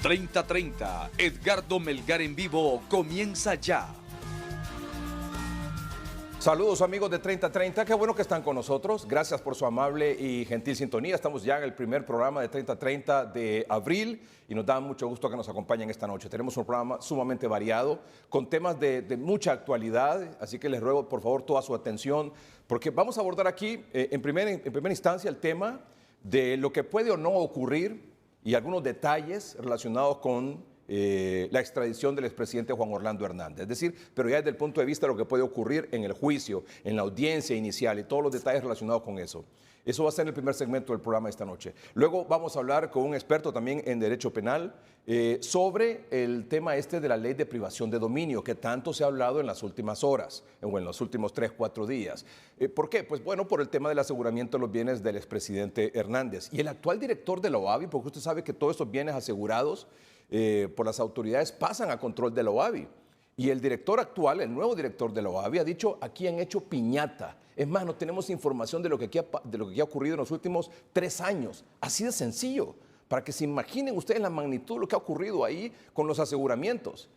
3030, Edgardo Melgar en vivo comienza ya. Saludos amigos de 3030, qué bueno que están con nosotros. Gracias por su amable y gentil sintonía. Estamos ya en el primer programa de 3030 de abril y nos da mucho gusto que nos acompañen esta noche. Tenemos un programa sumamente variado, con temas de mucha actualidad, así que les ruego por favor toda su atención, porque vamos a abordar aquí en primera instancia el tema de lo que puede o no ocurrir y algunos detalles relacionados con la extradición del expresidente Juan Orlando Hernández. Es decir, pero ya desde el punto de vista de lo que puede ocurrir en el juicio, en la audiencia inicial y todos los detalles relacionados con eso. Eso va a ser el primer segmento del programa esta noche. Luego vamos a hablar con un experto también en derecho penal sobre el tema de la ley de privación de dominio que tanto se ha hablado en las últimas horas o en los últimos 3, 4 días. ¿Por qué? Pues bueno, por el tema del aseguramiento de los bienes del expresidente Hernández. Y el actual director de la OAVI, porque usted sabe que todos estos bienes asegurados por las autoridades pasan a control de la OAVI. Y el director actual, el nuevo director de la OAVI, ha dicho, aquí han hecho piñata. Es más, no tenemos información de lo que aquí ha ocurrido en los últimos 3 años. Así de sencillo, para que se imaginen ustedes la magnitud de lo que ha ocurrido ahí con los aseguramientos.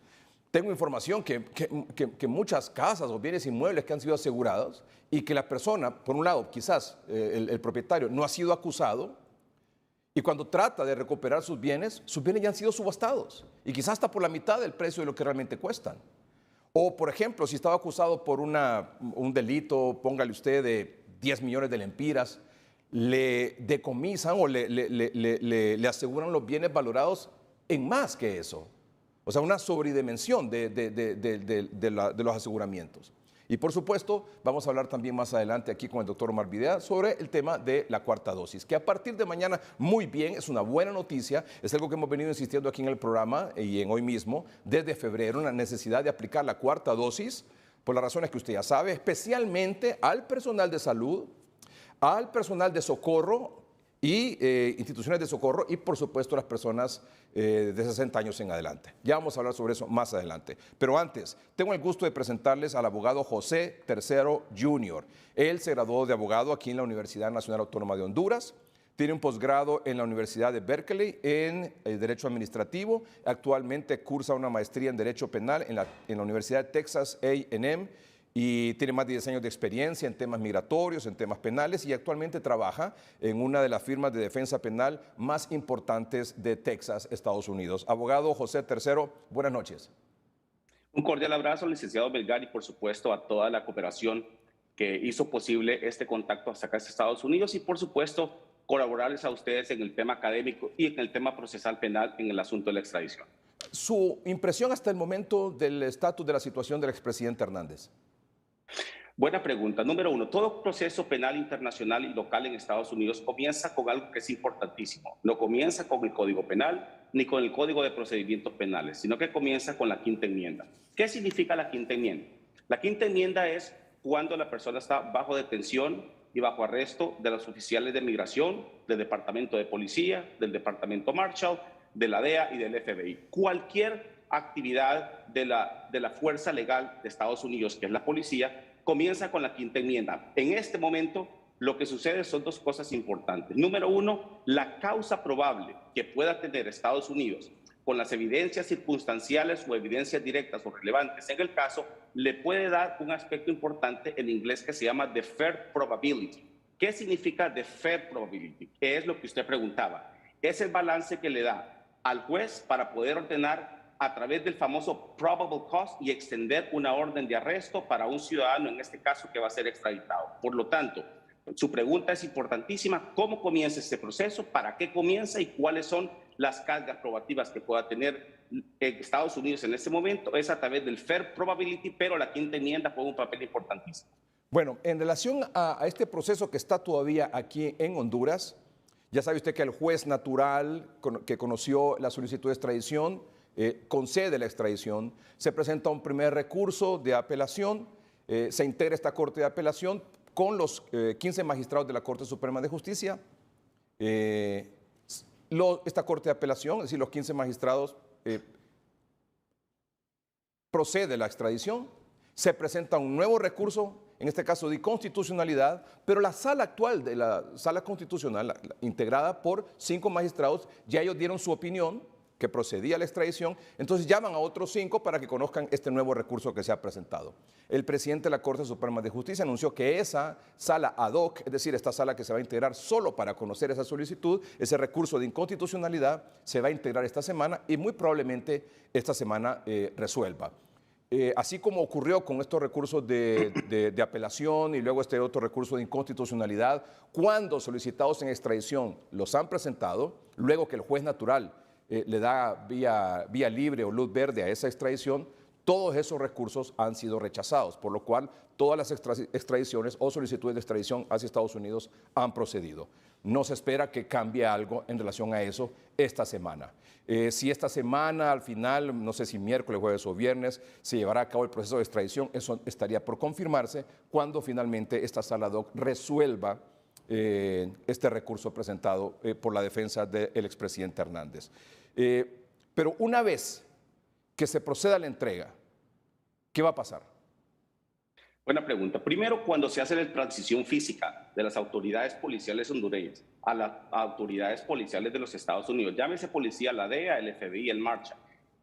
Tengo información que muchas casas o bienes inmuebles que han sido asegurados y que la persona, por un lado, quizás el propietario no ha sido acusado, y cuando trata de recuperar sus bienes ya han sido subastados y quizás hasta por la mitad del precio de lo que realmente cuestan. O, por ejemplo, si estaba acusado por un delito, póngale usted, de 10 millones de lempiras, le decomisan o le aseguran los bienes valorados en más que eso. O sea, una sobredimensión de los aseguramientos. Y por supuesto, vamos a hablar también más adelante aquí con el doctor Omar Videa sobre el tema de la cuarta dosis, que a partir de mañana, muy bien, es una buena noticia, es algo que hemos venido insistiendo aquí en el programa y en hoy mismo, desde febrero, la necesidad de aplicar la cuarta dosis, por las razones que usted ya sabe, especialmente al personal de salud, al personal de socorro y instituciones de socorro y por supuesto las personas de 60 años en adelante. Ya vamos a hablar sobre eso más adelante. Pero antes, tengo el gusto de presentarles al abogado José Tercero Jr. Él se graduó de abogado aquí en la Universidad Nacional Autónoma de Honduras. Tiene un posgrado en la Universidad de Berkeley en Derecho Administrativo. Actualmente cursa una maestría en Derecho Penal en la Universidad de Texas A&M. Y tiene más de 10 años de experiencia en temas migratorios, en temas penales y actualmente trabaja en una de las firmas de defensa penal más importantes de Texas, Estados Unidos. Abogado José Tercero, buenas noches. Un cordial abrazo, licenciado Melgar, y por supuesto a toda la cooperación que hizo posible este contacto hasta acá, hasta Estados Unidos, y por supuesto colaborarles a ustedes en el tema académico y en el tema procesal penal en el asunto de la extradición. Su impresión hasta el momento del estatus de la situación del expresidente Hernández. Buena pregunta. Número uno, todo proceso penal internacional y local en Estados Unidos comienza con algo que es importantísimo. No comienza con el Código Penal ni con el Código de Procedimientos Penales, sino que comienza con la Quinta Enmienda. ¿Qué significa la Quinta Enmienda? La Quinta Enmienda es cuando la persona está bajo detención y bajo arresto de los oficiales de migración, del Departamento de Policía, del Departamento Marshall, de la DEA y del FBI. Cualquier actividad de la fuerza legal de Estados Unidos, que es la policía, comienza con la Quinta Enmienda. En este momento, lo que sucede son 2 cosas importantes. Número uno, la causa probable que pueda tener Estados Unidos con las evidencias circunstanciales o evidencias directas o relevantes en el caso, le puede dar un aspecto importante en inglés que se llama deferred probability. ¿Qué significa deferred probability? ¿Qué es lo que usted preguntaba? Es el balance que le da al juez para poder ordenar a través del famoso probable cause y extender una orden de arresto para un ciudadano, en este caso, que va a ser extraditado. Por lo tanto, su pregunta es importantísima. ¿Cómo comienza este proceso? ¿Para qué comienza? ¿Y cuáles son las cargas probativas que pueda tener Estados Unidos en este momento? Es a través del fair probability, pero la Quinta Enmienda juega un papel importantísimo. Bueno, en relación a este proceso que está todavía aquí en Honduras, ya sabe usted que el juez natural que conoció la solicitud de extradición concede la extradición, se presenta un primer recurso de apelación, se integra esta Corte de Apelación con los 15 magistrados de la Corte Suprema de Justicia. Esta Corte de Apelación, es decir, los 15 magistrados, procede la extradición, se presenta un nuevo recurso, en este caso de inconstitucionalidad, pero la sala actual de la sala constitucional, integrada por 5 magistrados, ya ellos dieron su opinión que procedía a la extradición, entonces llaman a otros 5 para que conozcan este nuevo recurso que se ha presentado. El presidente de la Corte Suprema de Justicia anunció que esa sala ad hoc, es decir, esta sala que se va a integrar solo para conocer esa solicitud, ese recurso de inconstitucionalidad, se va a integrar esta semana y muy probablemente esta semana resuelva. Así como ocurrió con estos recursos de apelación y luego este otro recurso de inconstitucionalidad, cuando solicitados en extradición los han presentado, luego que el juez natural le da vía libre o luz verde a esa extradición, todos esos recursos han sido rechazados, por lo cual todas las extradiciones o solicitudes de extradición hacia Estados Unidos han procedido. No se espera que cambie algo en relación a eso esta semana. Si esta semana, al final, no sé si miércoles, jueves o viernes, se llevará a cabo el proceso de extradición, eso estaría por confirmarse cuando finalmente esta sala ad hoc resuelva este recurso presentado por la defensa del expresidente Hernández. Pero una vez que se proceda a la entrega, ¿qué va a pasar? Buena pregunta. Primero, cuando se hace la transición física de las autoridades policiales hondureñas a las autoridades policiales de los Estados Unidos, llámese policía, la DEA, el FBI, el Marcha.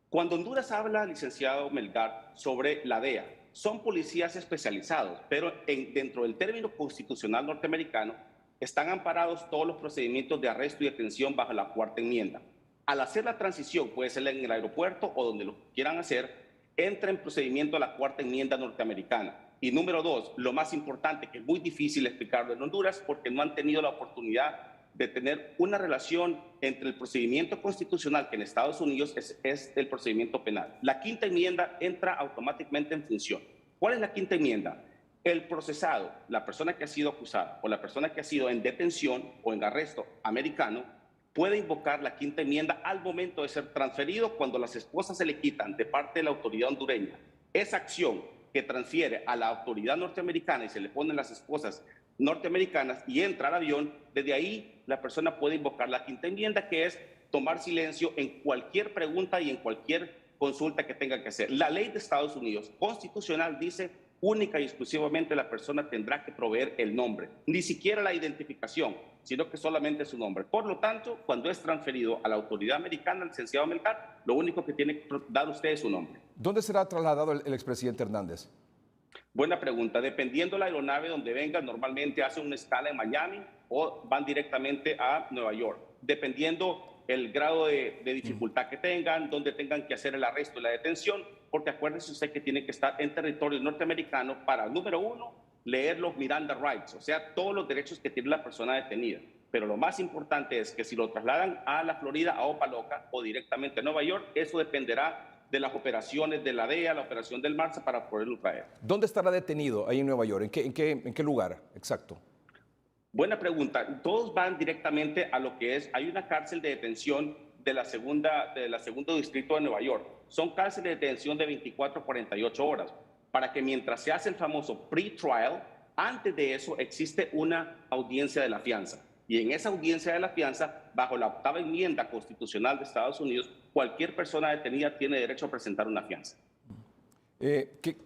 Cuando Honduras habla, licenciado Melgar, sobre la DEA, son policías especializados, pero dentro del término constitucional norteamericano están amparados todos los procedimientos de arresto y detención bajo la cuarta enmienda. Al hacer la transición, puede ser en el aeropuerto o donde lo quieran hacer, entra en procedimiento a la cuarta enmienda norteamericana. Y número 2, lo más importante, que es muy difícil explicarlo en Honduras porque no han tenido la oportunidad de tener una relación entre el procedimiento constitucional, que en Estados Unidos es el procedimiento penal. La quinta enmienda entra automáticamente en función. ¿Cuál es la quinta enmienda? El procesado, la persona que ha sido acusada o la persona que ha sido en detención o en arresto americano, puede invocar la quinta enmienda al momento de ser transferido cuando las esposas se le quitan de parte de la autoridad hondureña. Esa acción que transfiere a la autoridad norteamericana y se le ponen las esposas norteamericanas y entra al avión, desde ahí la persona puede invocar la quinta enmienda, que es tomar silencio en cualquier pregunta y en cualquier consulta que tenga que hacer. La ley de Estados Unidos constitucional dice única y exclusivamente la persona tendrá que proveer el nombre, ni siquiera la identificación, sino que solamente su nombre. Por lo tanto, cuando es transferido a la autoridad americana, el licenciado Melgar, lo único que tiene que dar usted es su nombre. ¿Dónde será trasladado el expresidente Hernández? Buena pregunta. Dependiendo de la aeronave donde venga, normalmente hacen una escala en Miami o van directamente a Nueva York. Dependiendo el grado de dificultad que tengan, donde tengan que hacer el arresto y la detención, porque acuérdese usted que tiene que estar en territorio norteamericano para, número 1, leer los Miranda Rights, o sea, todos los derechos que tiene la persona detenida. Pero lo más importante es que si lo trasladan a la Florida, a Opa-locka o directamente a Nueva York, eso dependerá de las operaciones de la DEA, la operación del Marcha para poderlo traer. ¿Dónde estará detenido ahí en Nueva York? ¿En qué lugar exacto? Buena pregunta. Todos van directamente a lo que es, hay una cárcel de detención de la segundo distrito de Nueva York. Son cárceles de detención de 24 a 48 horas, para que mientras se hace el famoso pre-trial, antes de eso existe una audiencia de la fianza. Y en esa audiencia de la fianza, bajo la octava enmienda constitucional de Estados Unidos, cualquier persona detenida tiene derecho a presentar una fianza. ¿Qué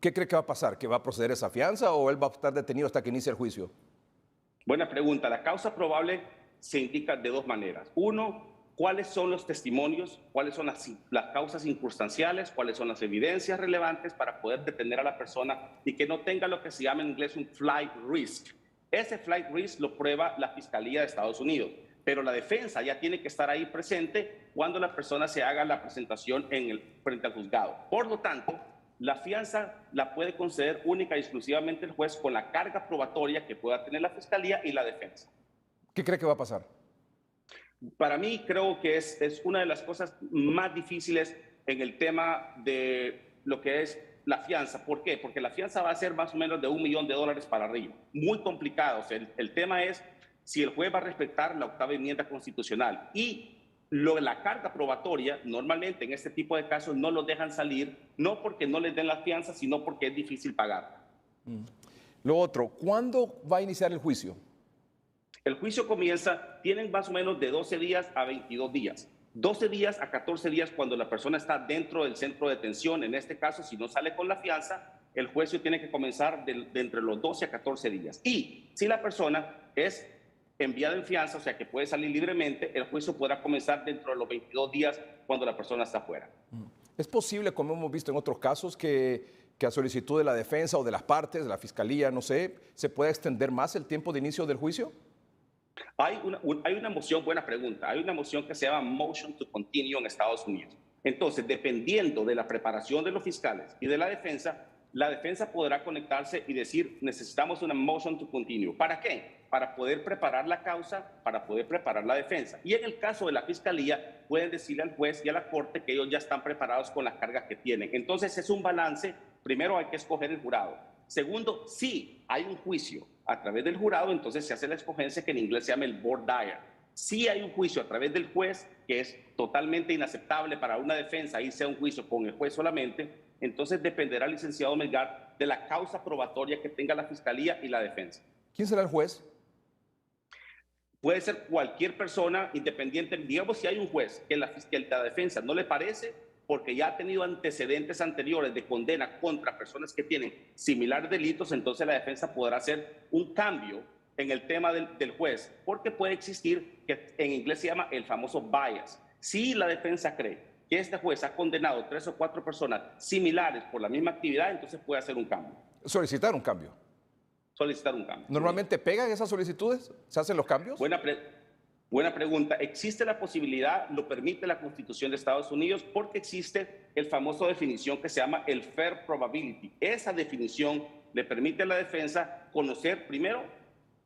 cree que va a pasar? ¿Que va a proceder esa fianza o él va a estar detenido hasta que inicie el juicio? Buena pregunta. La causa probable se indica de dos maneras. Uno, cuáles son los testimonios, cuáles son las causas circunstanciales, cuáles son las evidencias relevantes para poder detener a la persona y que no tenga lo que se llama en inglés un flight risk. Ese flight risk lo prueba la Fiscalía de Estados Unidos, pero la defensa ya tiene que estar ahí presente cuando la persona se haga la presentación frente al juzgado. Por lo tanto, la fianza la puede conceder única y exclusivamente el juez con la carga probatoria que pueda tener la Fiscalía y la defensa. ¿Qué cree que va a pasar? Para mí creo que es una de las cosas más difíciles en el tema de lo que es la fianza. ¿Por qué? Porque la fianza va a ser más o menos de $1 millón para arriba. Muy complicado. O sea, el tema es si el juez va a respetar la octava enmienda constitucional. Y la carga probatoria, normalmente en este tipo de casos no los dejan salir, no porque no les den la fianza, sino porque es difícil pagar. Lo otro, ¿cuándo va a iniciar el juicio? El juicio comienza, tienen más o menos de 12 días a 22 días. 12 días a 14 días cuando la persona está dentro del centro de detención. En este caso, si no sale con la fianza, el juicio tiene que comenzar de entre los 12 a 14 días. Y si la persona es enviado en fianza, o sea que puede salir libremente, el juicio podrá comenzar dentro de los 22 días cuando la persona está fuera. ¿Es posible, como hemos visto en otros casos, que a solicitud de la defensa o de las partes, de la fiscalía, no sé, se pueda extender más el tiempo de inicio del juicio? Hay una moción, buena pregunta, hay una moción que se llama Motion to Continue en Estados Unidos. Entonces, dependiendo de la preparación de los fiscales y de la defensa podrá conectarse y decir, necesitamos una Motion to Continue. ¿Para qué? Para poder preparar la causa, para poder preparar la defensa. Y en el caso de la fiscalía, pueden decirle al juez y a la corte que ellos ya están preparados con las cargas que tienen. Entonces, es un balance. Primero hay que escoger el jurado. Segundo, si hay un juicio a través del jurado, entonces se hace la escogencia que en inglés se llama el voir dire. Si hay un juicio a través del juez, que es totalmente inaceptable para una defensa irse a un juicio con el juez solamente, entonces dependerá, licenciado Melgar, de la causa probatoria que tenga la fiscalía y la defensa. ¿Quién será el juez? Puede ser cualquier persona independiente. Digamos, si hay un juez que la defensa no le parece, porque ya ha tenido antecedentes anteriores de condena contra personas que tienen similares delitos, entonces la defensa podrá hacer un cambio en el tema del juez, porque puede existir, que en inglés se llama el famoso bias. Si la defensa cree que este juez ha condenado 3 o 4 personas similares por la misma actividad, entonces puede hacer un cambio. Solicitar un cambio. Solicitar un cambio. ¿Normalmente pegan esas solicitudes? ¿Se hacen los cambios? Buena pregunta. Existe la posibilidad, lo permite la Constitución de Estados Unidos, porque existe el famoso definición que se llama el fair probability. Esa definición le permite a la defensa conocer primero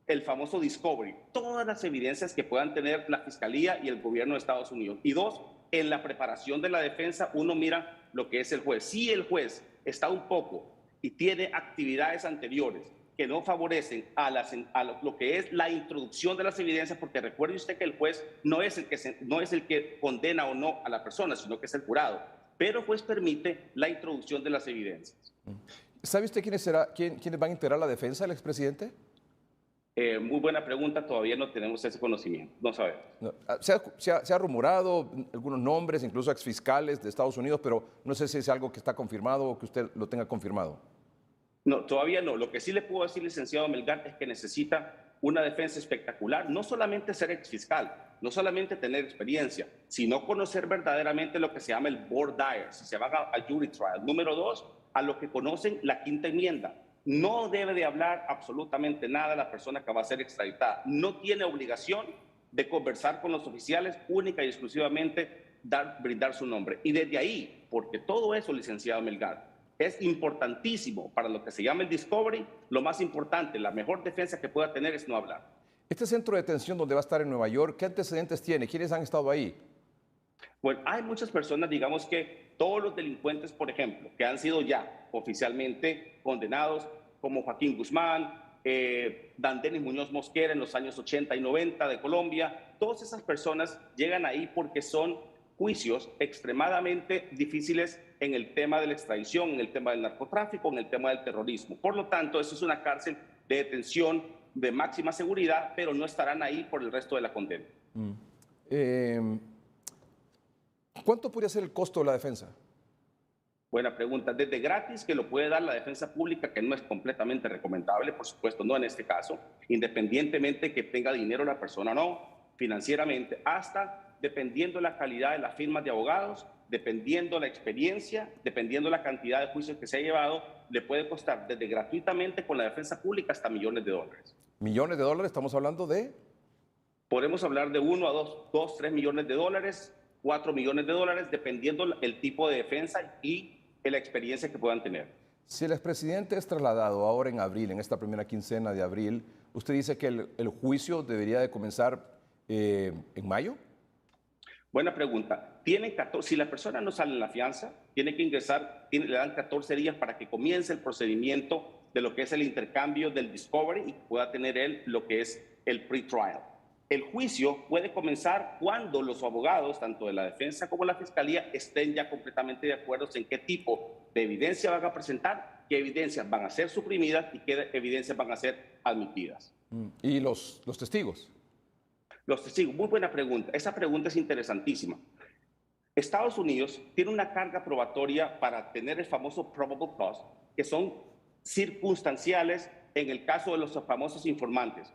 el famoso discovery, todas las evidencias que puedan tener la Fiscalía y el gobierno de Estados Unidos. Y dos, en la preparación de la defensa uno mira lo que es el juez. Si el juez está un poco y tiene actividades anteriores que no favorecen a lo que es la introducción de las evidencias, porque recuerde usted que el juez no es el que condena o no a la persona, sino que es el jurado, pero el juez permite la introducción de las evidencias. ¿Sabe usted quiénes van a integrar la defensa del expresidente? Muy buena pregunta, todavía no tenemos ese conocimiento, no sabemos. No, se ha rumorado algunos nombres, incluso exfiscales de Estados Unidos, pero no sé si es algo que está confirmado o que usted lo tenga confirmado. No, todavía no. Lo que sí le puedo decir, licenciado Melgar, es que necesita una defensa espectacular. No solamente ser exfiscal, no solamente tener experiencia, sino conocer verdaderamente lo que se llama el voir dire, si se va a jury trial. Número 2, a lo que conocen la quinta enmienda. No debe de hablar absolutamente nada la persona que va a ser extraditada. No tiene obligación de conversar con los oficiales, única y exclusivamente brindar su nombre. Y desde ahí, porque todo eso, licenciado Melgar, es importantísimo para lo que se llama el discovery. Lo más importante, la mejor defensa que pueda tener es no hablar. Este centro de detención donde va a estar en Nueva York, ¿qué antecedentes tiene? ¿Quiénes han estado ahí? Bueno, hay muchas personas, digamos que todos los delincuentes, por ejemplo, que han sido ya oficialmente condenados, como Joaquín Guzmán, Dan Denis Muñoz Mosquera en los años 80 y 90 de Colombia, todas esas personas llegan ahí porque son juicios extremadamente difíciles en el tema de la extradición, en el tema del narcotráfico, en el tema del terrorismo. Por lo tanto, eso es una cárcel de detención de máxima seguridad, pero no estarán ahí por el resto de la condena. ¿Cuánto podría ser el costo de la defensa? Buena pregunta. Desde gratis, que lo puede dar la defensa pública, que no es completamente recomendable, por supuesto, no en este caso, independientemente que tenga dinero la persona o no, financieramente, hasta dependiendo la calidad de las firmas de abogados, dependiendo la experiencia, dependiendo la cantidad de juicios que se ha llevado, le puede costar desde gratuitamente con la defensa pública hasta millones de dólares. ¿Millones de dólares? Estamos hablando de... Podemos hablar de 1 a 2, 3 millones de dólares, 4 millones de dólares, dependiendo el tipo de defensa y la experiencia que puedan tener. Si el expresidente es trasladado ahora en abril, en esta primera quincena de abril, ¿usted dice que el juicio debería de comenzar en mayo? Buena pregunta. Si la persona no sale en la fianza, tiene que ingresar, le dan 14 días para que comience el procedimiento de lo que es el intercambio del discovery y pueda tener él lo que es el pre-trial. El juicio puede comenzar cuando los abogados, tanto de la defensa como la fiscalía, estén ya completamente de acuerdo en qué tipo de evidencia van a presentar, qué evidencias van a ser suprimidas y qué evidencias van a ser admitidas. ¿Y los testigos? Los testigos, muy buena pregunta. Esa pregunta es interesantísima. Estados Unidos tiene una carga probatoria para tener el famoso probable cause, que son circunstanciales en el caso de los famosos informantes.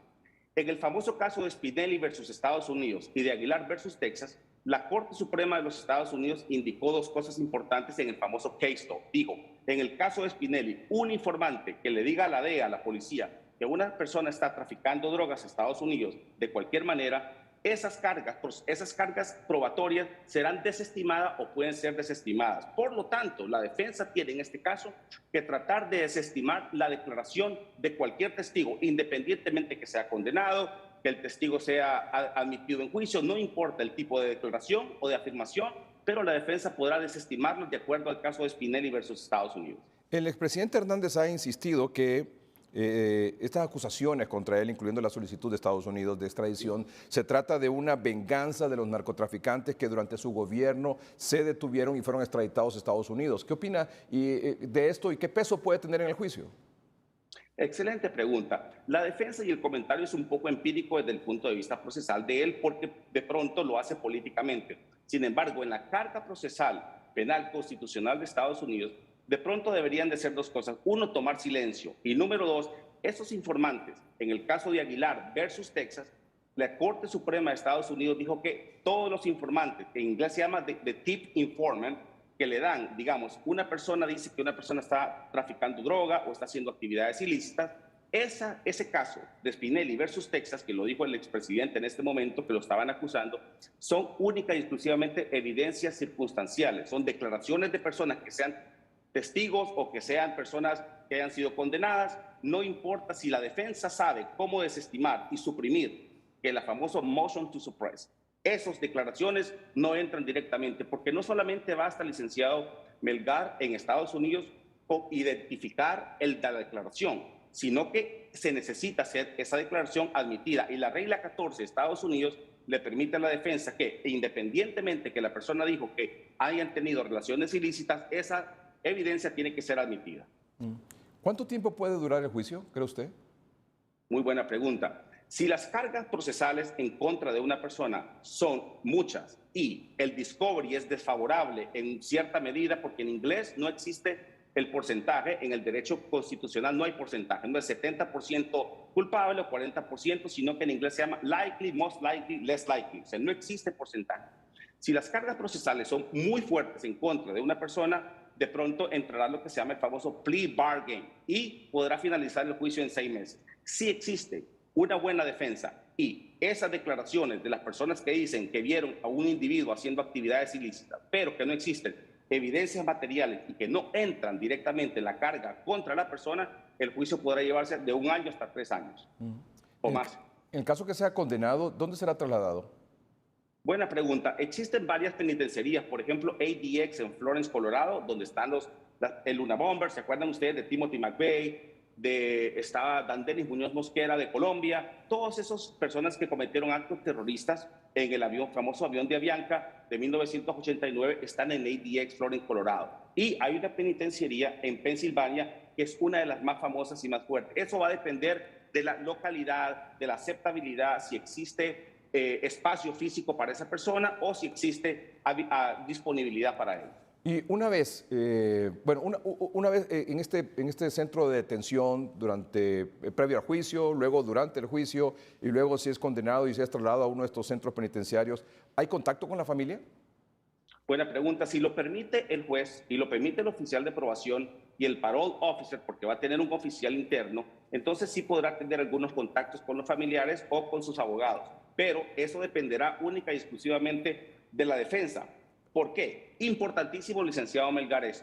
En el famoso caso de Spinelli versus Estados Unidos y de Aguilar versus Texas, la Corte Suprema de los Estados Unidos indicó dos cosas importantes en el famoso case law. Dijo, en el caso de Spinelli, un informante que le diga a la DEA, a la policía, que una persona está traficando drogas a Estados Unidos de cualquier manera, esas cargas probatorias serán desestimadas o pueden ser desestimadas. Por lo tanto, la defensa tiene en este caso que tratar de desestimar la declaración de cualquier testigo, independientemente que sea condenado, que el testigo sea admitido en juicio, no importa el tipo de declaración o de afirmación, pero la defensa podrá desestimarlo de acuerdo al caso de Spinelli versus Estados Unidos. El expresidente Hernández ha insistido que estas acusaciones contra él, incluyendo la solicitud de Estados Unidos de extradición, se trata de una venganza de los narcotraficantes que durante su gobierno se detuvieron y fueron extraditados a Estados Unidos. ¿Qué opina de esto y qué peso puede tener en el juicio? Excelente pregunta. La defensa y el comentario es un poco empírico desde el punto de vista procesal de él porque de pronto lo hace políticamente. Sin embargo, en la Carta Procesal Penal Constitucional de Estados Unidos, de pronto deberían de ser dos cosas. Uno, tomar silencio. Y número dos, esos informantes, en el caso de Aguilar versus Texas, la Corte Suprema de Estados Unidos dijo que todos los informantes, que en inglés se llama the tip informant, que le dan, digamos, una persona dice que una persona está traficando droga o está haciendo actividades ilícitas, ese caso de Spinelli versus Texas, que lo dijo el expresidente en este momento, que lo estaban acusando, son única y exclusivamente evidencias circunstanciales, son declaraciones de personas que sean testigos o que sean personas que hayan sido condenadas, no importa si la defensa sabe cómo desestimar y suprimir, que la famosa motion to suppress, esas declaraciones no entran directamente, porque no solamente basta, licenciado Melgar, en Estados Unidos con identificar la declaración, sino que se necesita hacer esa declaración admitida. Y la regla 14 de Estados Unidos le permite a la defensa que, independientemente que la persona dijo que hayan tenido relaciones ilícitas, esa evidencia tiene que ser admitida. ¿Cuánto tiempo puede durar el juicio, cree usted? Muy buena pregunta. Si las cargas procesales en contra de una persona son muchas y el discovery es desfavorable en cierta medida, porque en inglés no existe el porcentaje, en el derecho constitucional no hay porcentaje, no es 70% culpable o 40%, sino que en inglés se llama likely, most likely, less likely, o sea, no existe porcentaje. Si las cargas procesales son muy fuertes en contra de una persona, de pronto entrará lo que se llama el famoso plea bargain y podrá finalizar el juicio en 6 meses. Si existe una buena defensa y esas declaraciones de las personas que dicen que vieron a un individuo haciendo actividades ilícitas, pero que no existen evidencias materiales y que no entran directamente en la carga contra la persona, el juicio podrá llevarse de 1 año hasta 3 años o más. En el caso que sea condenado, ¿dónde será trasladado? Buena pregunta. Existen varias penitenciarías, por ejemplo, ADX en Florence, Colorado, donde están el Unabomber, ¿se acuerdan ustedes de Timothy McVeigh? Estaba Dandenis Muñoz Mosquera de Colombia, todas esas personas que cometieron actos terroristas en el famoso avión de Avianca de 1989 están en ADX Florence, Colorado. Y hay una penitenciaría en Pensilvania que es una de las más famosas y más fuertes. Eso va a depender de la localidad, de la aceptabilidad, si existe espacio físico para esa persona o si existe disponibilidad para él. Y una vez, una vez en este centro de detención, previo al juicio, luego durante el juicio y luego si es condenado y si es trasladado a uno de estos centros penitenciarios, ¿hay contacto con la familia? Buena pregunta. Si lo permite el juez y lo permite el oficial de probación y el parole officer, porque va a tener un oficial interno, entonces sí podrá tener algunos contactos con los familiares o con sus abogados. Pero eso dependerá única y exclusivamente de la defensa. ¿Por qué? Importantísimo, licenciado Melgar, es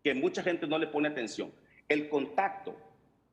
que mucha gente no le pone atención. El contacto,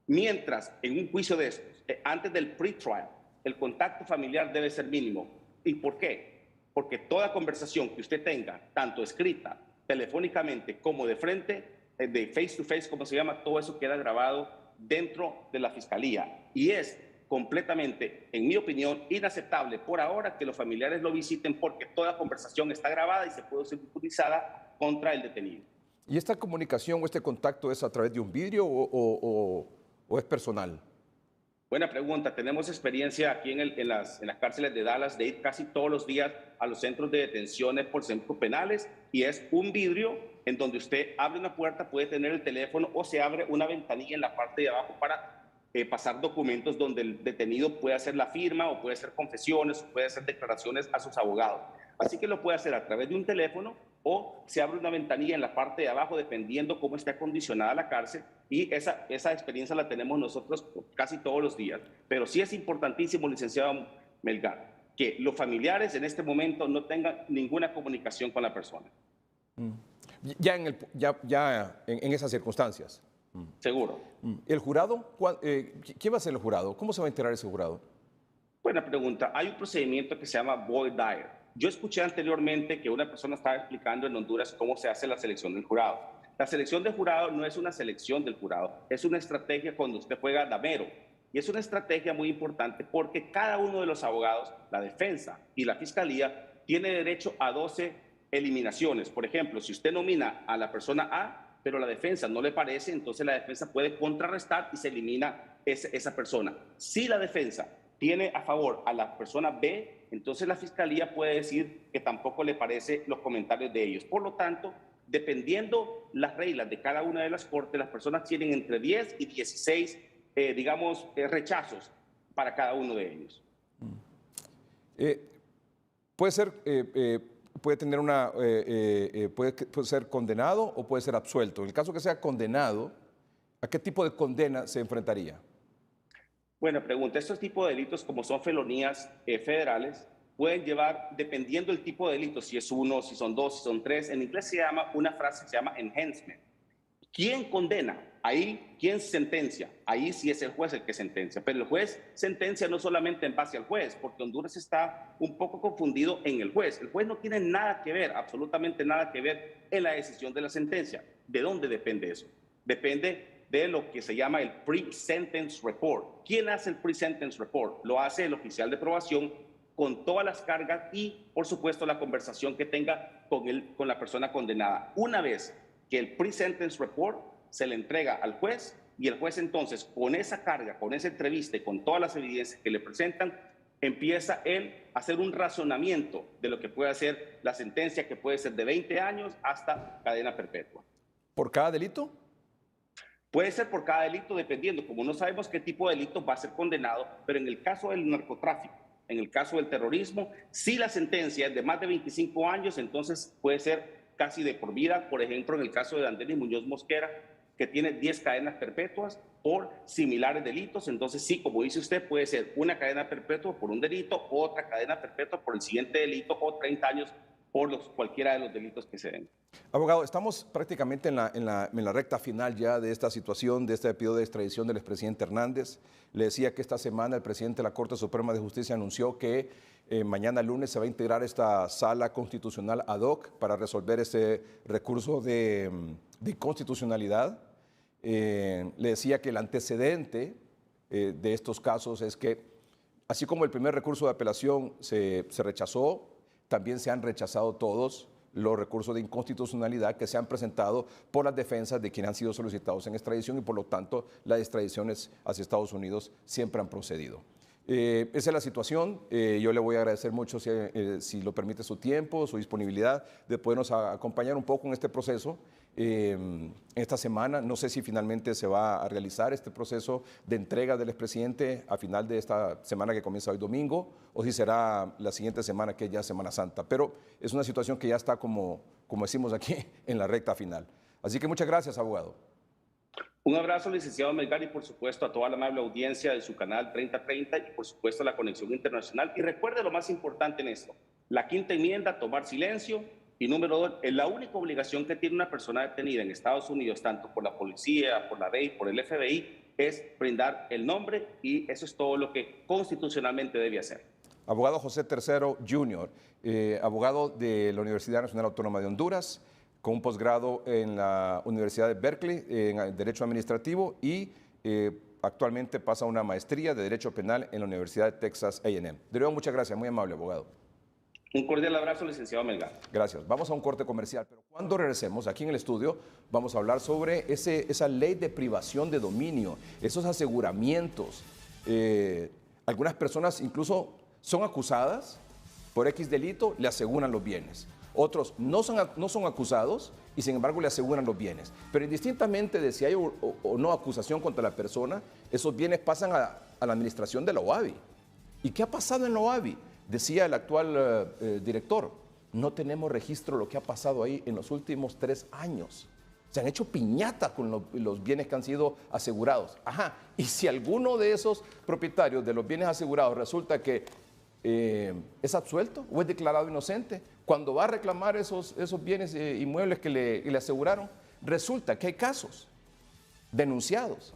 mientras en un juicio de estos, antes del pre-trial, el contacto familiar debe ser mínimo. ¿Y por qué? Porque toda conversación que usted tenga, tanto escrita, telefónicamente, como de frente, de face to face, como se llama, todo eso queda grabado dentro de la fiscalía. Y es completamente, en mi opinión, inaceptable por ahora que los familiares lo visiten porque toda conversación está grabada y se puede ser utilizada contra el detenido. ¿Y esta comunicación o este contacto es a través de un vidrio o es personal? Buena pregunta. Tenemos experiencia aquí en las cárceles de Dallas de ir casi todos los días a los centros de detenciones por centros penales y es un vidrio en donde usted abre una puerta, puede tener el teléfono o se abre una ventanilla en la parte de abajo para pasar documentos donde el detenido puede hacer la firma o puede hacer confesiones o puede hacer declaraciones a sus abogados. Así que lo puede hacer a través de un teléfono o se abre una ventanilla en la parte de abajo dependiendo cómo esté acondicionada la cárcel, y esa experiencia la tenemos nosotros casi todos los días. Pero sí es importantísimo, licenciado Melgar, que los familiares en este momento no tengan ninguna comunicación con la persona. Ya en esas circunstancias. Seguro. ¿El jurado? ¿Quién va a ser el jurado? ¿Cómo se va a enterar ese jurado? Buena pregunta. Hay un procedimiento que se llama voir dire. Yo escuché anteriormente que una persona estaba explicando en Honduras cómo se hace la selección del jurado. La selección del jurado no es una selección del jurado, es una estrategia cuando usted juega damero. Y es una estrategia muy importante porque cada uno de los abogados, la defensa y la fiscalía, tiene derecho a 12 eliminaciones. Por ejemplo, si usted nomina a la persona A, pero la defensa no le parece, entonces la defensa puede contrarrestar y se elimina esa persona. Si la defensa tiene a favor a la persona B, entonces la fiscalía puede decir que tampoco le parece los comentarios de ellos. Por lo tanto, dependiendo las reglas de cada una de las cortes, las personas tienen entre 10 y 16, rechazos para cada uno de ellos. Puede ser... puede tener puede ser condenado o puede ser absuelto. En el caso que sea condenado, ¿a qué tipo de condena se enfrentaría? Buena pregunta. Estos tipos de delitos, como son felonías federales, pueden llevar, dependiendo del tipo de delito, si es uno, si son dos, si son tres. En inglés se llama, una frase se llama enhancement. ¿Quién condena? Ahí, ¿quién sentencia? Ahí sí es el juez el que sentencia. Pero el juez sentencia no solamente en base al juez, porque Honduras está un poco confundido en el juez. El juez no tiene nada que ver, absolutamente nada que ver en la decisión de la sentencia. ¿De dónde depende eso? Depende de lo que se llama el pre-sentence report. ¿Quién hace el pre-sentence report? Lo hace el oficial de probación con todas las cargas y, por supuesto, la conversación que tenga con la persona condenada. Una vez que el pre-sentence report se le entrega al juez, y el juez entonces, con esa carga, con esa entrevista y con todas las evidencias que le presentan, empieza él a hacer un razonamiento de lo que puede ser la sentencia, que puede ser de 20 años hasta cadena perpetua. ¿Por cada delito? Puede ser por cada delito, dependiendo. Como no sabemos qué tipo de delito va a ser condenado, pero en el caso del narcotráfico, en el caso del terrorismo, si la sentencia es de más de 25 años, entonces puede ser casi de por vida. Por ejemplo, en el caso de Andrés Muñoz Mosquera, que tiene 10 cadenas perpetuas por similares delitos. Entonces sí, como dice usted, puede ser una cadena perpetua por un delito, otra cadena perpetua por el siguiente delito, o 30 años por cualquiera de los delitos que se den. Abogado, estamos prácticamente en la recta final ya de esta situación, de este pedido de extradición del expresidente Hernández. Le decía que esta semana el presidente de la Corte Suprema de Justicia anunció que mañana lunes se va a integrar esta sala constitucional ad hoc para resolver ese recurso de constitucionalidad. Le decía que el antecedente de estos casos es que, así como el primer recurso de apelación se rechazó, también se han rechazado todos los recursos de inconstitucionalidad que se han presentado por las defensas de quienes han sido solicitados en extradición, y por lo tanto las extradiciones hacia Estados Unidos siempre han procedido. Esa es la situación. Yo le voy a agradecer mucho, si lo permite, su tiempo, su disponibilidad de podernos acompañar un poco en este proceso. Esta semana, no sé si finalmente se va a realizar este proceso de entrega del expresidente a final de esta semana que comienza hoy domingo, o si será la siguiente semana, que es ya Semana Santa. Pero es una situación que ya está, como decimos aquí, en la recta final. Así que muchas gracias, abogado. Un abrazo, licenciado Melgar, y por supuesto a toda la amable audiencia de su canal 3030, y por supuesto a la Conexión Internacional. Y recuerde lo más importante en esto: la quinta enmienda, tomar silencio. Y número 2, la única obligación que tiene una persona detenida en Estados Unidos, tanto por la policía, por la DEA, por el FBI, es brindar el nombre, y eso es todo lo que constitucionalmente debe hacer. Abogado José Tercero Jr., abogado de la Universidad Nacional Autónoma de Honduras, con un posgrado en la Universidad de Berkeley en Derecho Administrativo, y actualmente pasa una maestría de Derecho Penal en la Universidad de Texas A&M. De nuevo, muchas gracias, muy amable, abogado. Un cordial abrazo, licenciado Melgar. Gracias. Vamos a un corte comercial, pero cuando regresemos aquí en el estudio vamos a hablar sobre esa ley de privación de dominio, esos aseguramientos. Algunas personas incluso son acusadas por X delito, le aseguran los bienes. Otros no son acusados y sin embargo le aseguran los bienes. Pero indistintamente de si hay o no acusación contra la persona, esos bienes pasan a la administración de la OAVI. ¿Y qué ha pasado en la OAVI? Decía el actual director, no tenemos registro de lo que ha pasado ahí en los últimos 3 años. Se han hecho piñatas con los bienes que han sido asegurados. Ajá, y si alguno de esos propietarios de los bienes asegurados resulta que es absuelto o es declarado inocente, cuando va a reclamar esos bienes inmuebles que le aseguraron, resulta que hay casos denunciados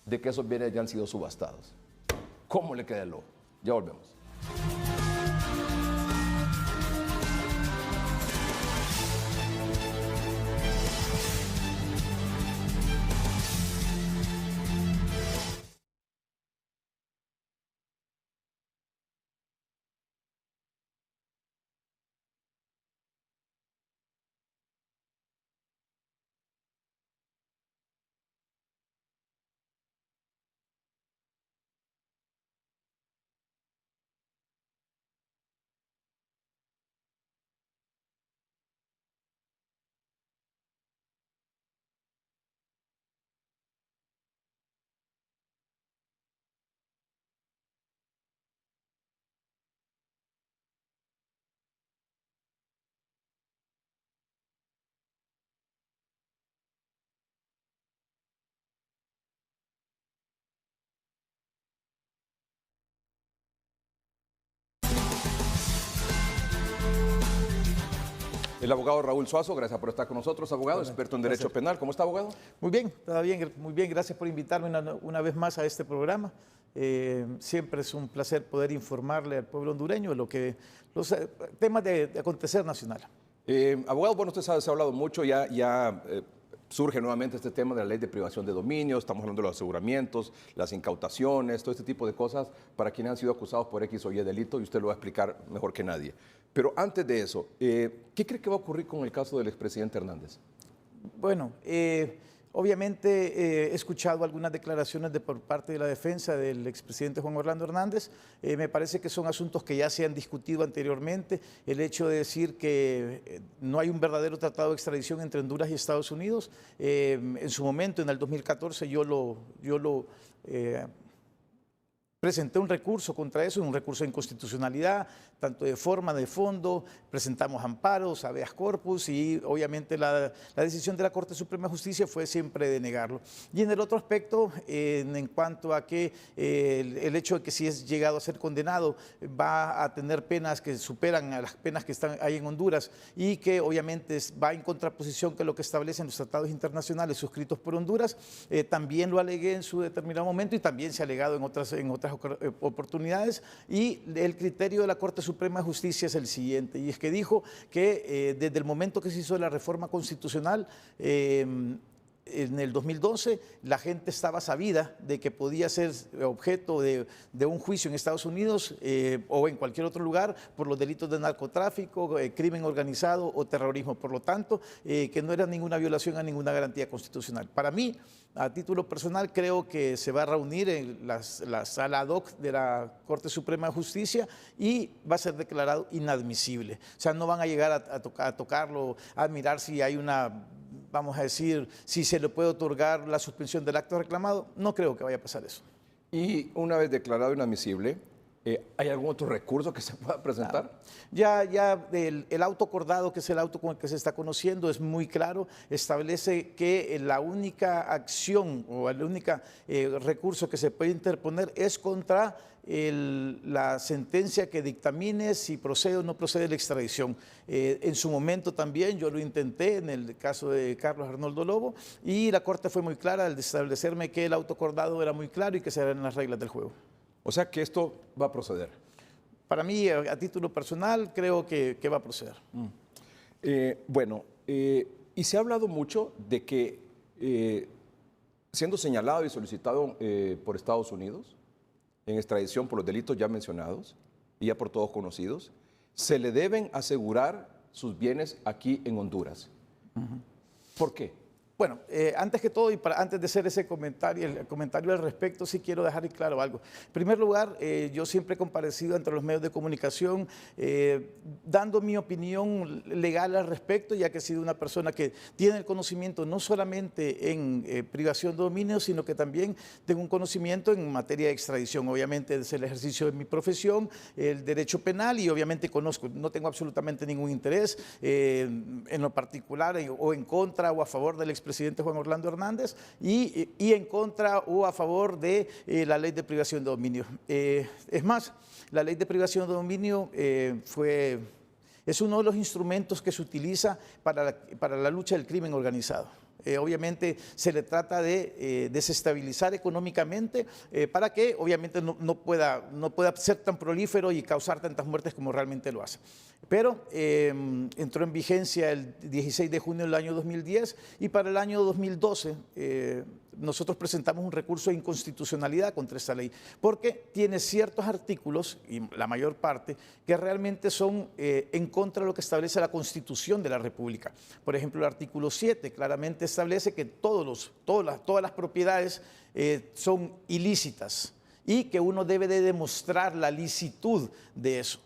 de que esos bienes ya han sido subastados. ¿Cómo le queda el ojo? Ya volvemos. El abogado Raúl Suazo, gracias por estar con nosotros, abogado, experto en Derecho Penal. ¿Cómo está, abogado? Muy bien, está bien, muy bien. Gracias por invitarme una vez más a este programa. Siempre es un placer poder informarle al pueblo hondureño de los temas de acontecer nacional. Abogado, bueno, usted sabe, se ha hablado mucho, surge nuevamente este tema de la ley de privación de dominio, estamos hablando de los aseguramientos, las incautaciones, todo este tipo de cosas para quienes han sido acusados por X o Y delito, y usted lo va a explicar mejor que nadie. Pero antes de eso, ¿qué cree que va a ocurrir con el caso del expresidente Hernández? Bueno, obviamente he escuchado algunas declaraciones por parte de la defensa del expresidente Juan Orlando Hernández. Me parece que son asuntos que ya se han discutido anteriormente. El hecho de decir que no hay un verdadero tratado de extradición entre Honduras y Estados Unidos. En su momento, en el 2014, yo lo presenté un recurso contra eso, un recurso de inconstitucionalidad, tanto de forma, de fondo, presentamos amparos, habeas corpus y obviamente la decisión de la Corte Suprema de Justicia fue siempre de negarlo. Y en el otro aspecto, en cuanto a que el hecho de que si es llegado a ser condenado va a tener penas que superan a las penas que están ahí en Honduras y que obviamente va en contraposición con lo que establecen los tratados internacionales suscritos por Honduras, también lo alegué en su determinado momento y también se ha alegado en otras oportunidades, y el criterio de la Corte Suprema de Justicia es el siguiente, y es que dijo que desde el momento que se hizo la reforma constitucional en el 2012, la gente estaba sabida de que podía ser objeto de un juicio en Estados Unidos o en cualquier otro lugar por los delitos de narcotráfico, crimen organizado o terrorismo. Por lo tanto, que no era ninguna violación a ninguna garantía constitucional. Para mí, a título personal, creo que se va a reunir en la sala ad hoc de la Corte Suprema de Justicia y va a ser declarado inadmisible. O sea, no van a llegar a tocarlo, a mirar si hay una, vamos a decir, si se le puede otorgar la suspensión del acto reclamado. No creo que vaya a pasar eso. Y una vez declarado inadmisible, ¿hay algún otro recurso que se pueda presentar? Ya el auto acordado, que es el auto con el que se está conociendo, es muy claro, establece que la única acción o el único recurso que se puede interponer es contra la sentencia que dictamine si procede o no procede la extradición. En su momento también yo lo intenté en el caso de Carlos Arnoldo Lobo y la Corte fue muy clara al establecerme que el auto acordado era muy claro y que se eran las reglas del juego. O sea que esto va a proceder. Para mí, a título personal, creo que va a proceder. Y se ha hablado mucho de que siendo señalado y solicitado por Estados Unidos en extradición por los delitos ya mencionados y ya por todos conocidos, se le deben asegurar sus bienes aquí en Honduras. ¿Por qué? Bueno, antes que todo, y antes de hacer ese comentario, el comentario al respecto, sí quiero dejar claro algo. En primer lugar, yo siempre he comparecido ante los medios de comunicación dando mi opinión legal al respecto, ya que he sido una persona que tiene el conocimiento no solamente en privación de dominio, sino que también tengo un conocimiento en materia de extradición. Obviamente es el ejercicio de mi profesión, el derecho penal, y obviamente conozco, no tengo absolutamente ningún interés en lo particular o en contra o a favor del expresidente Juan Orlando Hernández y en contra o a favor de la ley de privación de dominio. Es más, la ley de privación de dominio es uno de los instrumentos que se utiliza para la lucha del crimen organizado. Obviamente se le trata de desestabilizar económicamente para que obviamente no pueda ser tan prolífero y causar tantas muertes como realmente lo hace. Pero entró en vigencia el 16 de junio del año 2010 y para el año 2012 nosotros presentamos un recurso de inconstitucionalidad contra esta ley porque tiene ciertos artículos, y la mayor parte, que realmente son en contra de lo que establece la Constitución de la República. Por ejemplo, el artículo 7 claramente establece que todas las propiedades son ilícitas y que uno debe de demostrar la licitud de eso.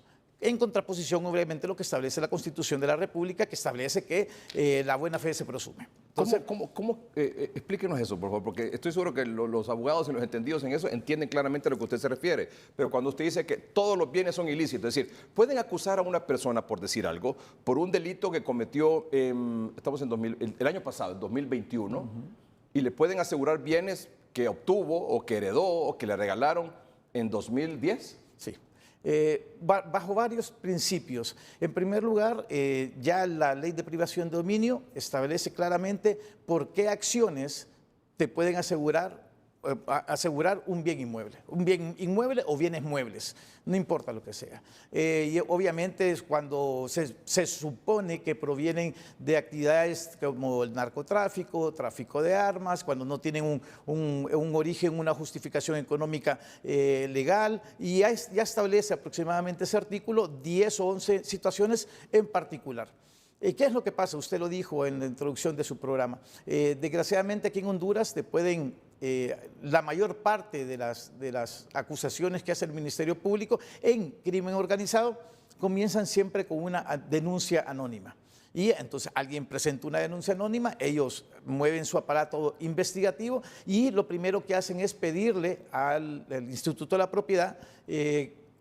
En contraposición, obviamente, a lo que establece la Constitución de la República, que establece que la buena fe se presume. Entonces, explíquenos eso, por favor, porque estoy seguro que los abogados y los entendidos en eso entienden claramente a lo que usted se refiere. Pero cuando usted dice que todos los bienes son ilícitos, es decir, pueden acusar a una persona, por decir algo, por un delito que cometió, estamos en el año pasado, en 2021, y le pueden asegurar bienes que obtuvo o que heredó o que le regalaron en 2010. Sí. Bajo varios principios. En primer lugar, ya la ley de privación de dominio establece claramente por qué acciones te pueden asegurar un bien inmueble o bienes muebles, no importa lo que sea. Y obviamente es cuando se supone que provienen de actividades como el narcotráfico, tráfico de armas, cuando no tienen un origen, una justificación económica legal, y ya establece aproximadamente ese artículo 10 o 11 situaciones en particular. ¿Qué es lo que pasa? Usted lo dijo en la introducción de su programa. Desgraciadamente aquí en Honduras te pueden, la mayor parte de las acusaciones que hace el Ministerio Público en crimen organizado comienzan siempre con una denuncia anónima. Y entonces alguien presenta una denuncia anónima, ellos mueven su aparato investigativo y lo primero que hacen es pedirle al Instituto de la Propiedad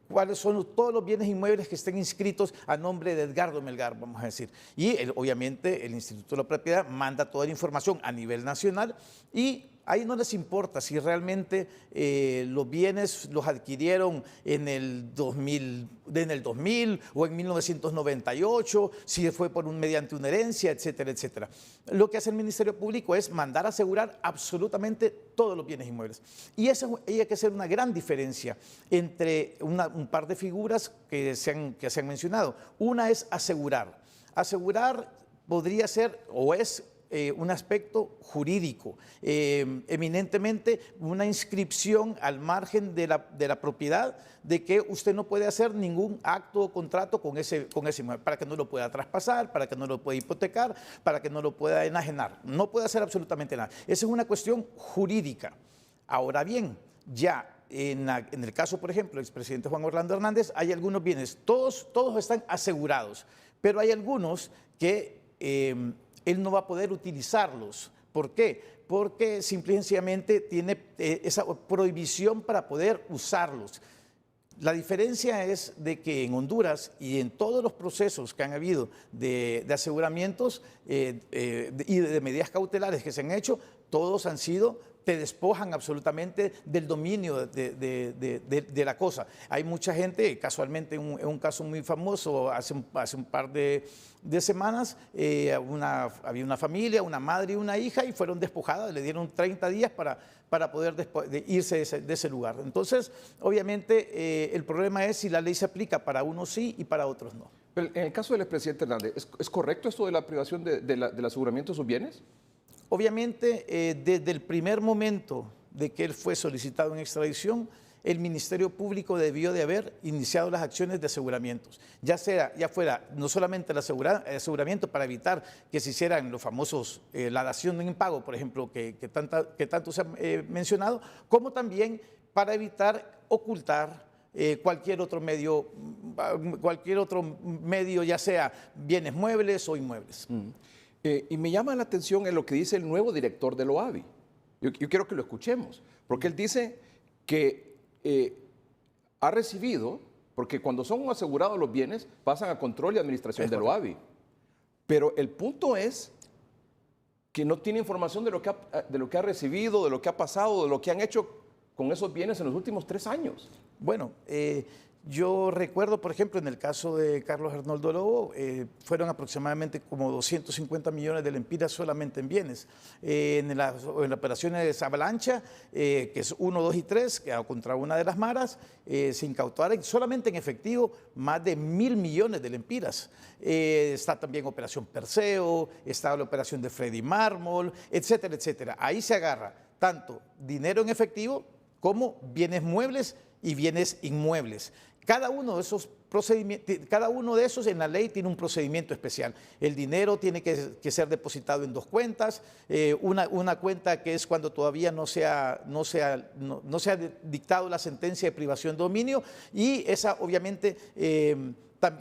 cuáles son todos los bienes inmuebles que estén inscritos a nombre de Edgardo Melgar, vamos a decir. Y obviamente el Instituto de la Propiedad manda toda la información a nivel nacional y ahí no les importa si realmente los bienes los adquirieron en el 2000 o en 1998, si fue mediante una herencia, etcétera, etcétera. Lo que hace el Ministerio Público es mandar a asegurar absolutamente todos los bienes inmuebles. Y eso hay que hacer una gran diferencia entre un par de figuras que se han mencionado. Una es asegurar. Asegurar podría ser o es un aspecto jurídico, eminentemente una inscripción al margen de la propiedad de que usted no puede hacer ningún acto o contrato con ese inmueble, para que no lo pueda traspasar, para que no lo pueda hipotecar, para que no lo pueda enajenar. No puede hacer absolutamente nada. Esa es una cuestión jurídica. Ahora bien, ya en el caso, por ejemplo, del expresidente Juan Orlando Hernández, hay algunos bienes, todos están asegurados, pero hay algunos que él no va a poder utilizarlos. ¿Por qué? Porque simple y sencillamente tiene esa prohibición para poder usarlos. La diferencia es de que en Honduras y en todos los procesos que han habido de aseguramientos y de medidas cautelares que se han hecho, todos han sido, te despojan absolutamente del dominio de la cosa. Hay mucha gente, casualmente en un caso muy famoso, hace un par de semanas, había una familia, una madre y una hija, y fueron despojadas, le dieron 30 días para poder irse de ese lugar. Entonces, obviamente, el problema es si la ley se aplica para unos sí y para otros no. Pero en el caso del expresidente Hernández, ¿es correcto esto de la privación del aseguramiento de sus bienes? Obviamente, desde el primer momento de que él fue solicitado en extradición, el Ministerio Público debió de haber iniciado las acciones de aseguramientos, ya fuera no solamente el aseguramiento para evitar que se hicieran los famosos, la dación en impago, por ejemplo, que tanto se ha mencionado, como también para evitar ocultar cualquier otro medio, ya sea bienes muebles o inmuebles. Y me llama la atención en lo que dice el nuevo director del OAVI. Yo quiero que lo escuchemos, porque él dice que ha recibido, porque cuando son asegurados los bienes, pasan a control y administración del OAVI. Pero el punto es que no tiene información de lo que ha recibido, de lo que ha pasado, de lo que han hecho con esos bienes en los últimos 3 años. Bueno, yo recuerdo, por ejemplo, en el caso de Carlos Arnoldo Lobo, fueron aproximadamente como 250 millones de lempiras solamente en bienes. En la operación de Avalancha, que es 1, 2 y 3, que contra una de las maras, se incautaron solamente en efectivo más de 1.000 millones de lempiras. Está también Operación Perseo, está la operación de Freddy Mármol, etcétera, etcétera. Ahí se agarra tanto dinero en efectivo como bienes muebles y bienes inmuebles. Cada uno de esos procedimientos, en la ley tiene un procedimiento especial. El dinero tiene que ser depositado en 2 cuentas, una cuenta que es cuando todavía no se ha dictado la sentencia de privación de dominio, y esa obviamente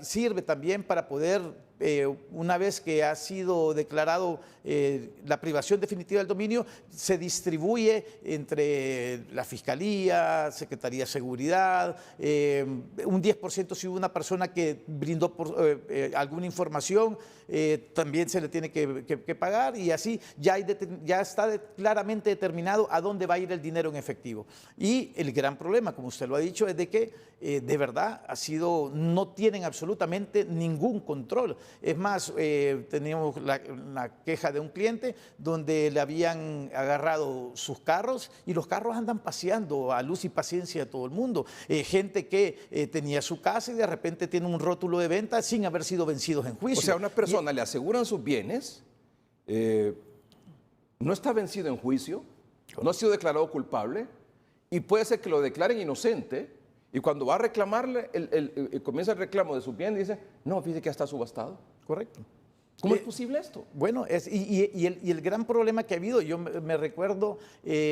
sirve también para poder, una vez que ha sido declarado la privación definitiva del dominio, se distribuye entre la Fiscalía, Secretaría de Seguridad, un 10% si hubo una persona que brindó alguna información, también se le tiene que pagar, y así ya está claramente determinado a dónde va a ir el dinero en efectivo. Y el gran problema, como usted lo ha dicho, es de que de verdad no tienen absolutamente ningún control. Es más, teníamos la queja de un cliente donde le habían agarrado sus carros, y los carros andan paseando a luz y paciencia de todo el mundo. Gente que tenía su casa y de repente tiene un rótulo de venta sin haber sido vencidos en juicio. O sea, a una persona le aseguran sus bienes, no está vencido en juicio, no ha sido declarado culpable, y puede ser que lo declaren inocente, y cuando va a reclamarle, comienza el reclamo de sus bienes, dice, no, fíjese que ya está subastado. Correcto. ¿Cómo es posible esto? Bueno, el gran problema que ha habido, yo me recuerdo...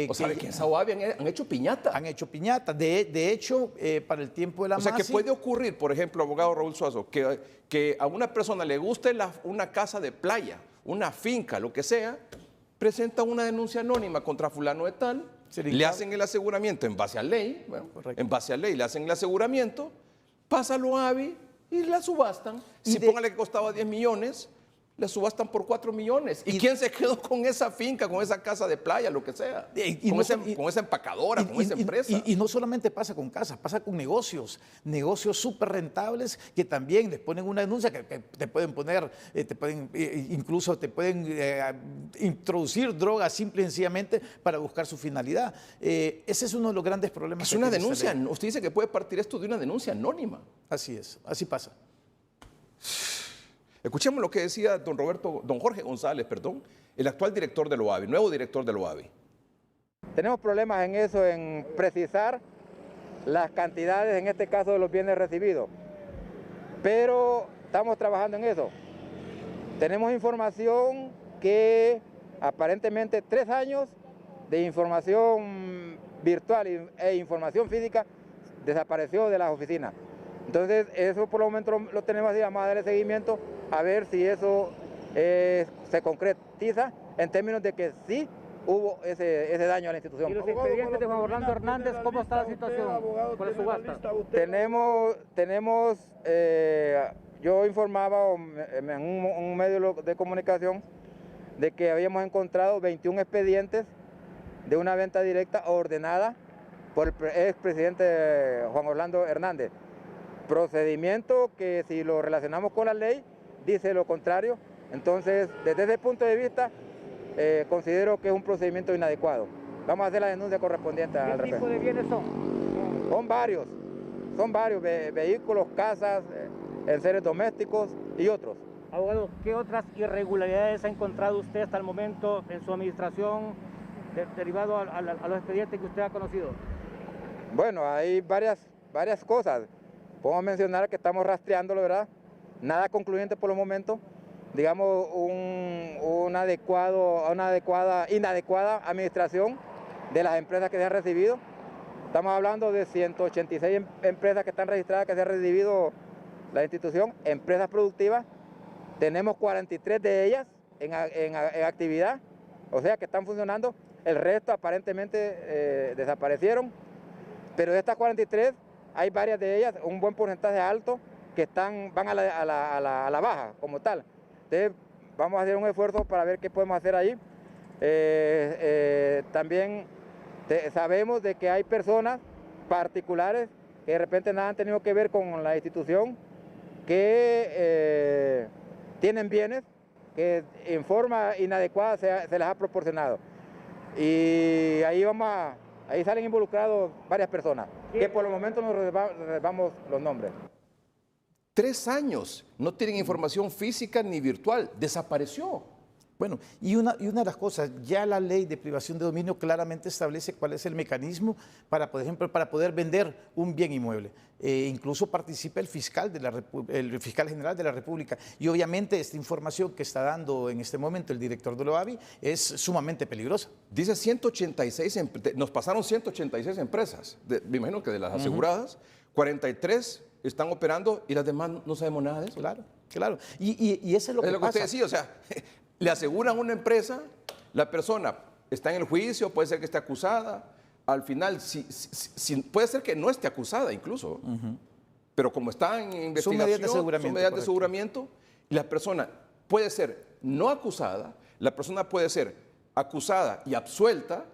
o sea, que en Sahuavi han hecho piñata. Han hecho piñata. De hecho, para el tiempo de la MASI... O sea, que puede ocurrir, por ejemplo, abogado Raúl Suazo, que a una persona le guste una casa de playa, una finca, lo que sea, presenta una denuncia anónima contra fulano de tal, le hacen el aseguramiento en base a ley, en base a ley le hacen el aseguramiento, pasa al OAVI y la subastan. Póngale que costaba 10 millones, la subastan por 4 millones. ¿Y quién se quedó con esa finca, con esa casa de playa, lo que sea? Con esa empacadora, con esa empresa. Y no solamente pasa con casas, pasa con negocios súper rentables que también les ponen una denuncia que te pueden poner, incluso te pueden introducir drogas simple y sencillamente para buscar su finalidad. Ese es uno de los grandes problemas. Es una denuncia, usted dice que puede partir esto de una denuncia anónima. Así es, así pasa. Escuchemos lo que decía don Jorge González, el actual director del OAVI, nuevo director del OAVI. Tenemos problemas en eso, en precisar las cantidades, en este caso, de los bienes recibidos. Pero estamos trabajando en eso. Tenemos información que aparentemente 3 años de información virtual e información física desapareció de las oficinas. Entonces, eso por el momento lo tenemos así, vamos a darle seguimiento a ver si eso se concretiza en términos de que sí hubo ese daño a la institución. ¿Y los expedientes de Juan Orlando Hernández, cómo está la situación con la subasta? Tenemos yo informaba en un medio de comunicación de que habíamos encontrado 21 expedientes de una venta directa ordenada por el expresidente Juan Orlando Hernández. Procedimiento que, si lo relacionamos con la ley, dice lo contrario. Entonces, desde ese punto de vista, considero que es un procedimiento inadecuado. Vamos a hacer la denuncia correspondiente al respecto. ¿Qué tipo de bienes son? Son varios, vehículos, casas, enseres domésticos y otros. Abogado, ¿qué otras irregularidades ha encontrado usted hasta el momento en su administración derivado a los expedientes que usted ha conocido? Bueno, hay varias cosas. Podemos mencionar que estamos rastreándolo, ¿verdad? Nada concluyente por el momento. Digamos, una inadecuada administración de las empresas que se han recibido. Estamos hablando de 186 empresas que están registradas, que se ha recibido la institución, empresas productivas. Tenemos 43 de ellas en actividad, o sea que están funcionando. El resto aparentemente desaparecieron, pero de estas 43 hay varias de ellas, un buen porcentaje alto, que van a la baja como tal. Entonces vamos a hacer un esfuerzo para ver qué podemos hacer ahí. También sabemos de que hay personas particulares que de repente nada han tenido que ver con la institución, que tienen bienes que en forma inadecuada se les ha proporcionado. Y ahí salen involucrados varias personas, que por el momento nos reservamos los nombres. 3 años, no tienen información física ni virtual, desapareció. Bueno, y una de las cosas, ya la ley de privación de dominio claramente establece cuál es el mecanismo para, por ejemplo, para poder vender un bien inmueble. Incluso participa el fiscal general de la República. Y obviamente esta información que está dando en este momento el director de la OAVI es sumamente peligrosa. Dice 186, nos pasaron 186 empresas, me imagino que de las aseguradas, 43 están operando y las demás no sabemos nada de eso. Claro, claro. Y eso es lo que pasa. Usted decía, o sea, le aseguran una empresa, la persona está en el juicio, puede ser que esté acusada, al final puede ser que no esté acusada incluso, pero como está en investigación, son medidas de aseguramiento, y la persona puede ser no acusada, la persona puede ser acusada y absuelta,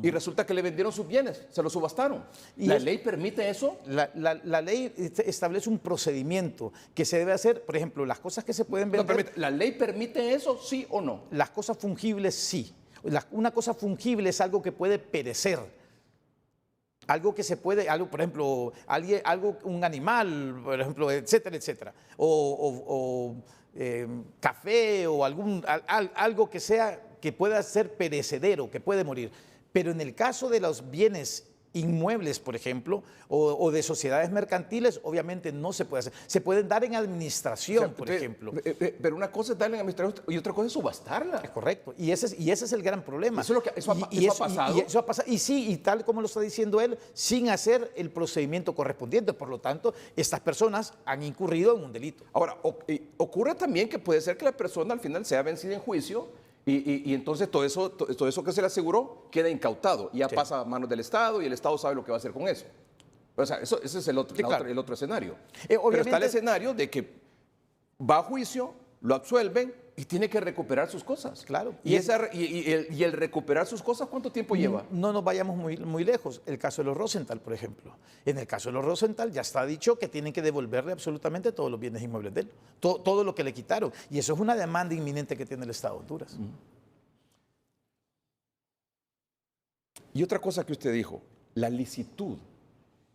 y resulta que le vendieron sus bienes, se los subastaron. ¿La ley permite eso? La ley establece un procedimiento que se debe hacer, por ejemplo, las cosas que se pueden vender. ¿La ley permite eso, sí o no? Las cosas fungibles, sí. Una cosa fungible es algo que puede perecer. Algo que se puede, por ejemplo, un animal, por ejemplo, etcétera, etcétera. Café o algo que pueda ser perecedero, que puede morir. Pero en el caso de los bienes inmuebles, por ejemplo, o de sociedades mercantiles, obviamente no se puede hacer. Se pueden dar en administración, por ejemplo. Pero una cosa es darle en administración y otra cosa es subastarla. Es correcto. Y ese es el gran problema. Eso ha pasado. Eso ha pasado. Y sí, y tal como lo está diciendo él, sin hacer el procedimiento correspondiente. Por lo tanto, estas personas han incurrido en un delito. Ahora, ocurre también que puede ser que la persona al final sea vencida en juicio. Y entonces todo eso que se le aseguró queda incautado. Ya pasa a manos del Estado y el Estado sabe lo que va a hacer con eso. O sea, ese es el otro escenario. Pero está el escenario de que va a juicio, lo absuelven y tiene que recuperar sus cosas. Claro. Y el recuperar sus cosas, ¿cuánto tiempo lleva? No nos vayamos muy lejos. El caso de los Rosenthal, por ejemplo. En el caso de los Rosenthal ya está dicho que tienen que devolverle absolutamente todos los bienes inmuebles de él. Todo lo que le quitaron. Y eso es una demanda inminente que tiene el Estado de Honduras. Y otra cosa que usted dijo, la licitud.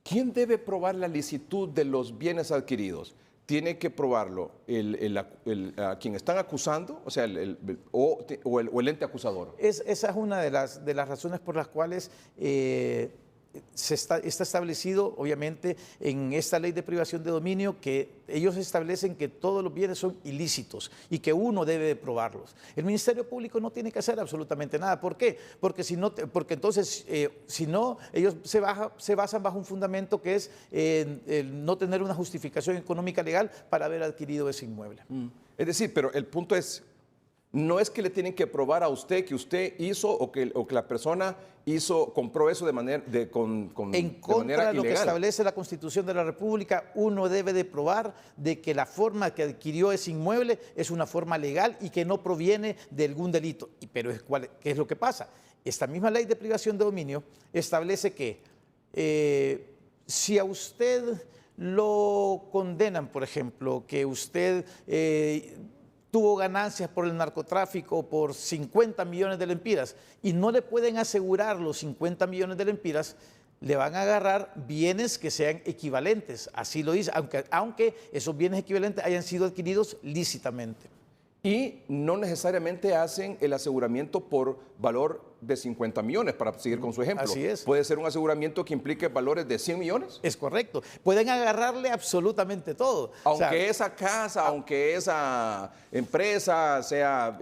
¿Quién debe probar la licitud de los bienes adquiridos? Tiene que probarlo a quien están acusando, o sea, o el ente acusador. Esa es una de las razones por las cuales está establecido, obviamente, en esta ley de privación de dominio, que ellos establecen que todos los bienes son ilícitos y que uno debe de probarlos. El Ministerio Público no tiene que hacer absolutamente nada. ¿Por qué? Porque entonces, si no, ellos se basan bajo un fundamento que es el no tener una justificación económica legal para haber adquirido ese inmueble. Es decir, pero el punto es, no es que le tienen que probar a usted que usted hizo o que la persona compró eso de manera en contra de lo que establece la Constitución de la República, uno debe de probar de que la forma que adquirió ese inmueble es una forma legal y que no proviene de algún delito. Pero ¿qué es lo que pasa? Esta misma ley de privación de dominio establece que si a usted lo condenan, por ejemplo, que usted tuvo ganancias por el narcotráfico por 50 millones de lempiras y no le pueden asegurar los 50 millones de lempiras, le van a agarrar bienes que sean equivalentes. Así lo dice, aunque esos bienes equivalentes hayan sido adquiridos lícitamente. Y no necesariamente hacen el aseguramiento por valor de 50 millones, para seguir con su ejemplo. Así es. ¿Puede ser un aseguramiento que implique valores de 100 millones? Es correcto. Pueden agarrarle absolutamente todo. Aunque O sea, esa casa, aunque esa empresa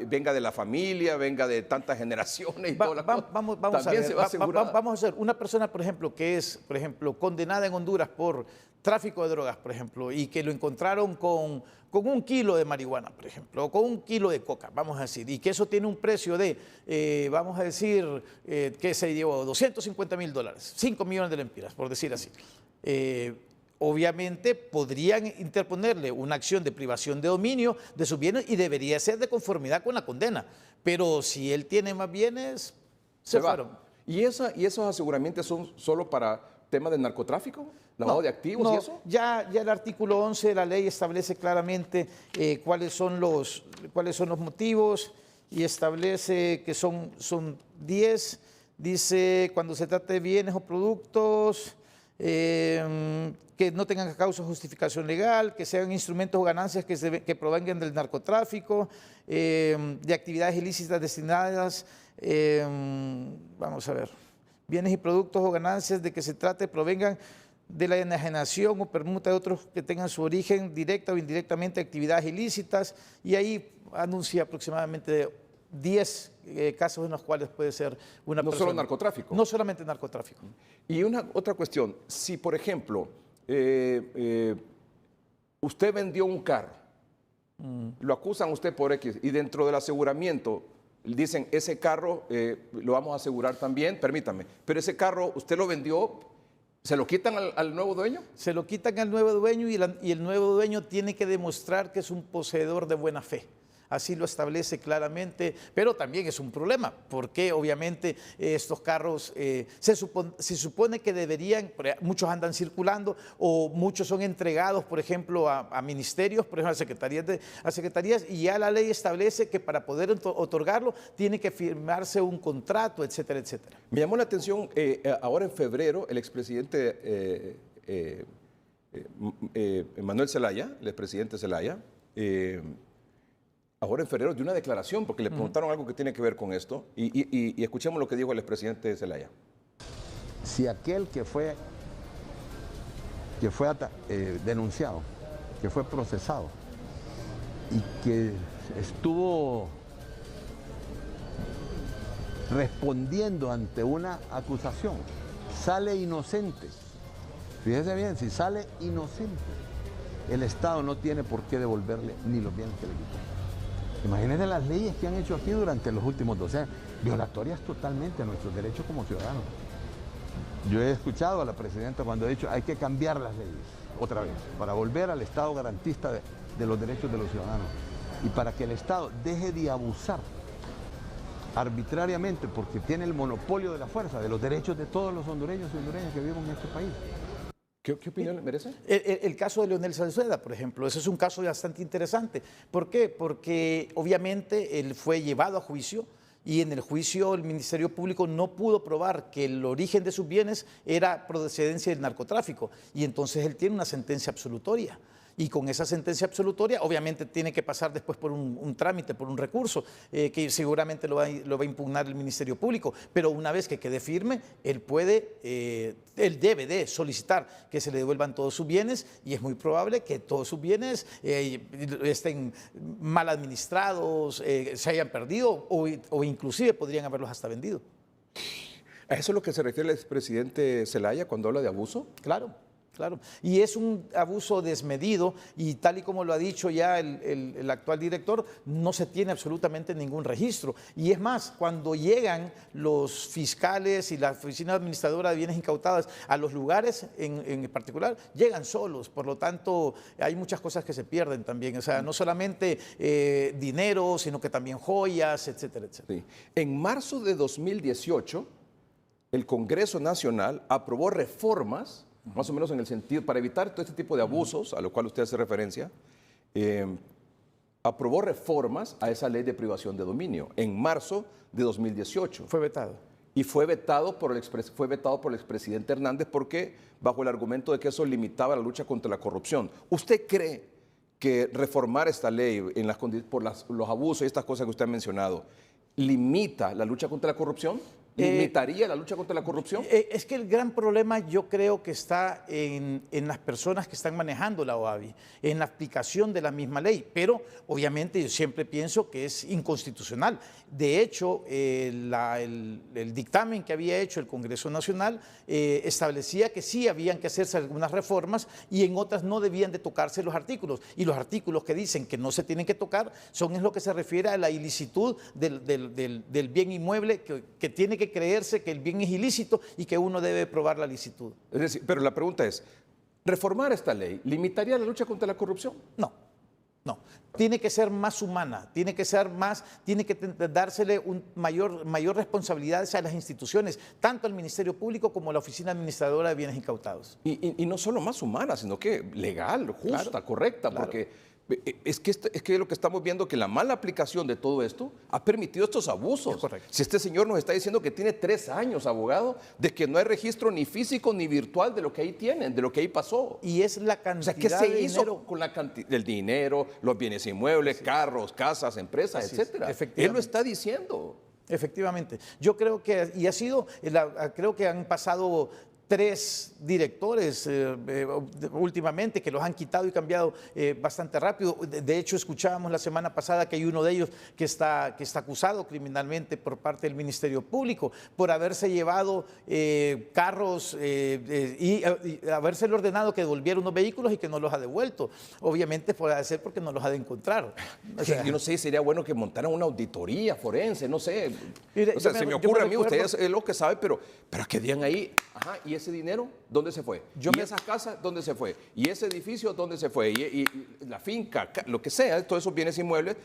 venga de la familia, venga de tantas generaciones y toda la cosa, vamos también a ver, se va a asegurar. vamos a ver, una persona, por ejemplo, que es, por ejemplo, condenada en Honduras por tráfico de drogas, por ejemplo, y que lo encontraron con 1 kilo de marihuana, por ejemplo, o con 1 kilo de coca, vamos a decir, y que eso tiene un precio de, vamos a decir, que se llevó $250,000, 5 millones de lempiras, por decir así. Obviamente podrían interponerle una acción de privación de dominio de sus bienes y debería ser de conformidad con la condena. Pero si él tiene más bienes, se fueron. ¿Y esos aseguramientos son solo para temas de narcotráfico? ¿Lavado de activos y eso? Ya el artículo 11 de la ley establece claramente cuáles son los motivos y establece que son 10. Dice, cuando se trata de bienes o productos que no tengan causa o justificación legal, que sean instrumentos o ganancias que provengan del narcotráfico, de actividades ilícitas destinadas, vamos a ver, bienes y productos o ganancias de que se trate provengan de la enajenación o permuta de otros que tengan su origen directa o indirectamente de actividades ilícitas, y ahí anuncia aproximadamente 10 casos en los cuales puede ser una persona. No solo narcotráfico. No solamente narcotráfico. Y otra cuestión, si por ejemplo usted vendió un carro, lo acusan a usted por X y dentro del aseguramiento dicen ese carro lo vamos a asegurar también, permítame, pero ese carro usted lo vendió, ¿se lo quitan al nuevo dueño? Se lo quitan al nuevo dueño y el nuevo dueño tiene que demostrar que es un poseedor de buena fe. Así lo establece claramente, pero también es un problema, porque obviamente estos carros se supone que deberían, muchos andan circulando o muchos son entregados, por ejemplo, a ministerios, por ejemplo, a secretarías, y ya la ley establece que para poder otorgarlo tiene que firmarse un contrato, etcétera, etcétera. Me llamó la atención, ahora en febrero, el expresidente Manuel Zelaya, el expresidente Zelaya, ahora en febrero, de una declaración, porque le preguntaron algo que tiene que ver con esto, y escuchemos lo que dijo el expresidente Zelaya. Si aquel que fue denunciado, que fue procesado y que estuvo respondiendo ante una acusación, sale inocente, fíjese bien, si sale inocente, el Estado no tiene por qué devolverle ni los bienes que le quitó. Imagínense las leyes que han hecho aquí durante los últimos 12 años, violatorias totalmente a nuestros derechos como ciudadanos. Yo he escuchado a la presidenta cuando ha dicho hay que cambiar las leyes otra vez, para volver al Estado garantista de los derechos de los ciudadanos y para que el Estado deje de abusar arbitrariamente, porque tiene el monopolio de la fuerza, de los derechos de todos los hondureños y hondureñas que viven en este país. ¿Qué opinión le merece? El caso de Leonel Salzueda, por ejemplo, ese es un caso bastante interesante. ¿Por qué? Porque obviamente él fue llevado a juicio y en el juicio el Ministerio Público no pudo probar que el origen de sus bienes era procedencia del narcotráfico y entonces él tiene una sentencia absolutoria. Y con esa sentencia absolutoria, obviamente tiene que pasar después por un trámite, por un recurso, que seguramente lo va a impugnar el Ministerio Público. Pero una vez que quede firme, él debe de solicitar que se le devuelvan todos sus bienes y es muy probable que todos sus bienes estén mal administrados, se hayan perdido o inclusive podrían haberlos hasta vendido. ¿A eso es lo que se refiere el expresidente Zelaya cuando habla de abuso? Claro. Claro, y es un abuso desmedido y tal y como lo ha dicho ya el actual director, no se tiene absolutamente ningún registro. Y es más, cuando llegan los fiscales y la oficina administradora de bienes incautados a los lugares en particular, llegan solos, por lo tanto hay muchas cosas que se pierden también, o sea, no solamente dinero, sino que también joyas, etcétera, etcétera. Sí. En marzo de 2018, el Congreso Nacional aprobó reformas más o menos en el sentido, para evitar todo este tipo de abusos, a lo cual usted hace referencia, aprobó reformas a esa ley de privación de dominio en marzo de 2018. Fue vetado. Y fue vetado por el expresidente Hernández porque bajo el argumento de que eso limitaba la lucha contra la corrupción. ¿Usted cree que reformar esta ley por los abusos y estas cosas que usted ha mencionado limita la lucha contra la corrupción? ¿Limitaría la lucha contra la corrupción? Es que el gran problema yo creo que está en las personas que están manejando la OAVI, en la aplicación de la misma ley, pero obviamente yo siempre pienso que es inconstitucional. De hecho, el dictamen que había hecho el Congreso Nacional establecía que sí habían que hacerse algunas reformas y en otras no debían de tocarse los artículos. Y los artículos que dicen que no se tienen que tocar son en lo que se refiere a la ilicitud del bien inmueble que tiene que creerse que el bien es ilícito y que uno debe probar la licitud. Es decir, pero la pregunta es, ¿reformar esta ley limitaría la lucha contra la corrupción? No, no. Tiene que ser más humana, tiene que dársele mayor responsabilidades a las instituciones, tanto al Ministerio Público como a la Oficina Administradora de Bienes Incautados. Y no solo más humana, sino que legal, justa, claro, correcta, claro. Porque es que lo que estamos viendo que la mala aplicación de todo esto ha permitido estos abusos. Si este señor nos está diciendo que tiene 3 años, abogado, de que no hay registro ni físico ni virtual de lo que ahí tienen, de lo que ahí pasó. Y es la cantidad ¿qué se hizo dinero con el dinero, los bienes inmuebles, sí, carros, casas, empresas, etcétera? Él lo está diciendo. Efectivamente. Yo creo que, y ha sido, creo que han pasado 3 directores últimamente que los han quitado y cambiado bastante rápido. De hecho, escuchábamos la semana pasada que hay uno de ellos que está acusado criminalmente por parte del Ministerio Público por haberse llevado carros y habérsele ordenado que devolviera unos vehículos y que no los ha devuelto. Obviamente puede ser porque no los ha de encontrar. O sea, yo no sé, sería bueno que montaran una auditoría forense, no sé. Mire, se me ocurre a mí, ustedes es lo que saben, pero que digan ahí, ajá, ¿y ese dinero dónde se fue? ¿Y esa casa dónde se fue? ¿Y ese edificio dónde se fue? ¿Y la finca, lo que sea, todos esos bienes inmuebles,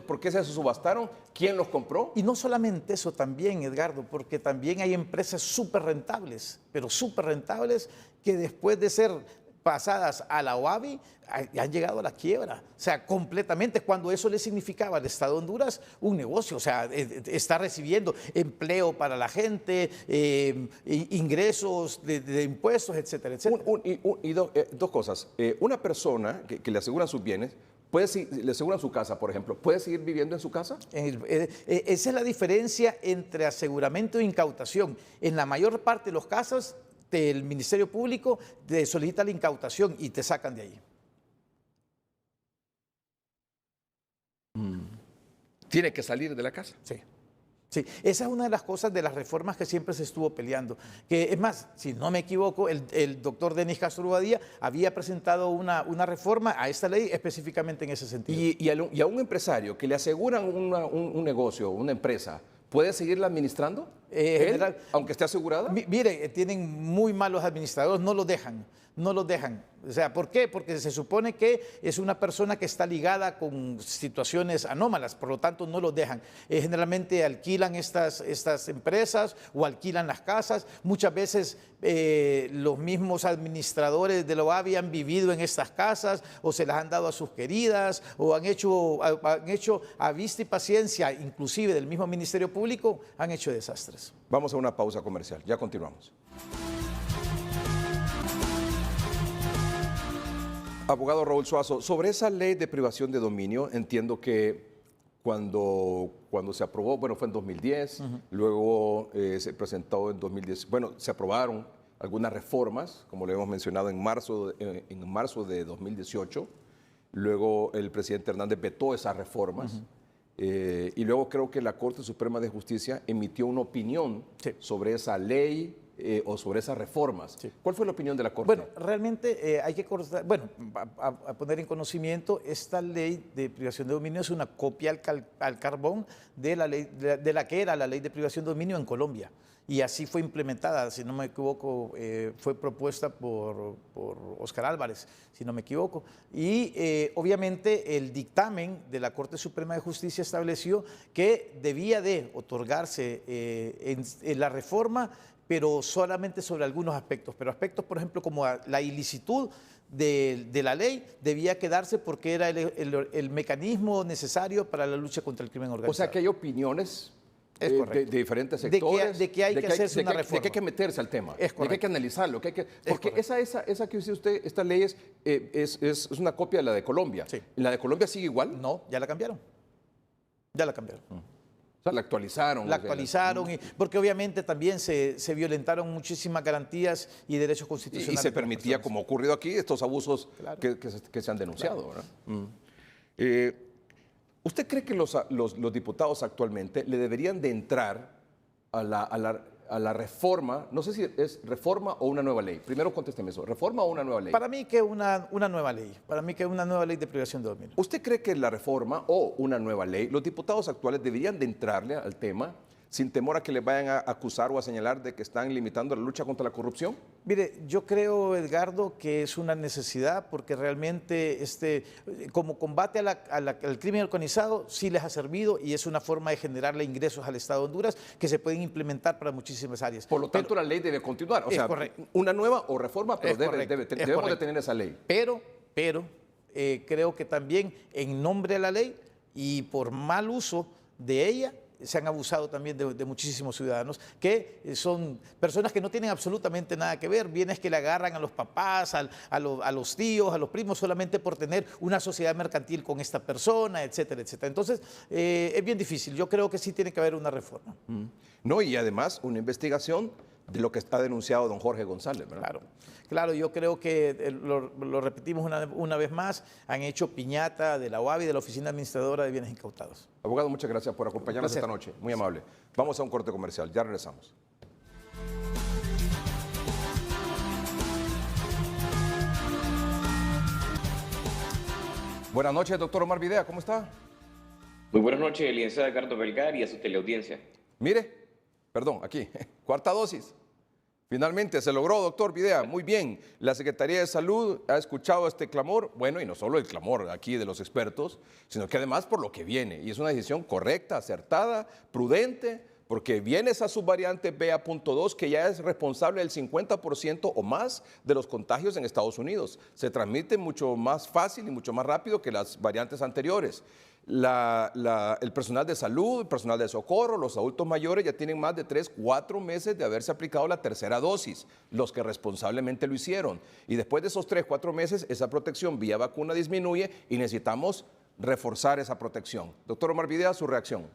por qué se subastaron? ¿Quién los compró? Y no solamente eso también, Edgardo, porque también hay empresas súper rentables, pero súper rentables, que después de ser pasadas a la OAVI han llegado a la quiebra, o sea, completamente, cuando eso le significaba al Estado de Honduras un negocio, o sea, está recibiendo empleo para la gente, ingresos de impuestos, etcétera, etcétera. Dos cosas. Una persona que le aseguran sus bienes, le aseguran su casa, por ejemplo, ¿puede seguir viviendo en su casa? Esa es la diferencia entre aseguramiento e incautación. En la mayor parte de los casos, el Ministerio Público te solicita la incautación y te sacan de ahí. ¿Tiene que salir de la casa? Sí. Sí, esa es una de las cosas de las reformas que siempre se estuvo peleando. Que es más, si no me equivoco, el doctor Denis Castro Bobadilla había presentado una reforma a esta ley específicamente en ese sentido. ¿Y a un empresario que le aseguran un negocio, una empresa, puede seguirla administrando? General, aunque esté asegurada. Mire, tienen muy malos administradores, no los dejan. O sea, ¿por qué? Porque se supone que es una persona que está ligada con situaciones anómalas, por lo tanto no los dejan. Generalmente alquilan estas empresas o alquilan las casas. Muchas veces los mismos administradores de la OAVI han vivido en estas casas o se las han dado a sus queridas o han hecho a vista y paciencia, inclusive del mismo Ministerio Público, han hecho desastres. Vamos a una pausa comercial, ya continuamos. Abogado Raúl Suazo, sobre esa ley de privación de dominio, entiendo que cuando se aprobó, bueno, fue en 2010, luego se presentó en 2010, bueno, se aprobaron algunas reformas, como le hemos mencionado en marzo de 2018, luego el presidente Hernández vetó esas reformas, y luego creo que la Corte Suprema de Justicia emitió una opinión sobre esa ley, o sobre esas reformas. Sí. ¿Cuál fue la opinión de la Corte? Bueno, realmente hay que a poner en conocimiento, esta ley de privación de dominio es una copia al carbón de la ley de la que era la ley de privación de dominio en Colombia. Y así fue implementada, si no me equivoco, fue propuesta por Oscar Álvarez, si no me equivoco. Y obviamente el dictamen de la Corte Suprema de Justicia estableció que debía de otorgarse en la reforma, pero solamente sobre algunos aspectos. Pero aspectos, por ejemplo, como la ilicitud de la ley, debía quedarse porque era el mecanismo necesario para la lucha contra el crimen organizado. O sea que hay opiniones de diferentes sectores. De que hay que hacerse una reforma. De que hay que meterse al tema. Es correcto. De que hay que analizarlo. Porque esa que dice usted, esta ley es una copia de la de Colombia. Sí. ¿La de Colombia sigue igual? No, ya la cambiaron. Ya la cambiaron. O sea, la actualizaron. La actualizaron, porque obviamente también se violentaron muchísimas garantías y derechos Y constitucionales. se permitía, como ha ocurrido aquí, estos abusos Claro. que se han denunciado, ¿verdad? ¿Usted cree que los diputados actualmente le deberían de entrar a la reforma? No sé si es reforma o una nueva ley. Primero contésteme eso. ¿Reforma o una nueva ley? Para mí que una nueva ley. Para mí que una nueva ley de privación de dominio. ¿Usted cree que la reforma o una nueva ley, los diputados actuales deberían de entrarle al tema sin temor a que les vayan a acusar o a señalar de que están limitando la lucha contra la corrupción? Mire, yo creo, Edgardo, que es una necesidad porque realmente como combate al crimen organizado sí les ha servido y es una forma de generarle ingresos al Estado de Honduras que se pueden implementar para muchísimas áreas. Por lo tanto, la ley debe continuar. O es sea, correcto. una nueva o reforma, pero Es correcto, es debemos de correcto. tener esa ley. Pero creo que también en nombre de la ley y por mal uso de ella, se han abusado también de muchísimos ciudadanos que son personas que no tienen absolutamente nada que ver, bienes que le agarran a los papás, a los tíos, a los primos, solamente por tener una sociedad mercantil con esta persona, etcétera, etcétera. Entonces, es bien difícil. Yo creo que sí tiene que haber una reforma. No, y además una investigación de lo que está denunciado don Jorge González, ¿verdad? Claro, yo creo que lo repetimos una vez más, han hecho piñata de la OAVI, de la Oficina Administradora de Bienes Incautados. Abogado, muchas gracias por acompañarnos placer. esta noche. Muy amable. Vamos a un corte comercial. Ya regresamos. Buenas noches, doctor Omar Videa. ¿Cómo está? Muy buenas noches, licenciado Edgardo Belgar y a su teleaudiencia. Mire, perdón, aquí, cuarta dosis. Finalmente se logró, doctor Videa. Muy bien. La Secretaría de Salud ha escuchado este clamor. Bueno, y no solo el clamor aquí de los expertos, sino que además por lo que viene. Y es una decisión correcta, acertada, prudente, porque viene esa subvariante BA.2 que ya es responsable del 50% o más de los contagios en Estados Unidos. Se transmite mucho más fácil y mucho más rápido que las variantes anteriores. El personal de salud, el personal de socorro, los adultos mayores ya tienen más de 3, 4 meses de haberse aplicado la tercera dosis, los que responsablemente lo hicieron. Y después de esos 3, 4 meses, esa protección vía vacuna disminuye y necesitamos reforzar esa protección. Doctor Omar Videa, su reacción.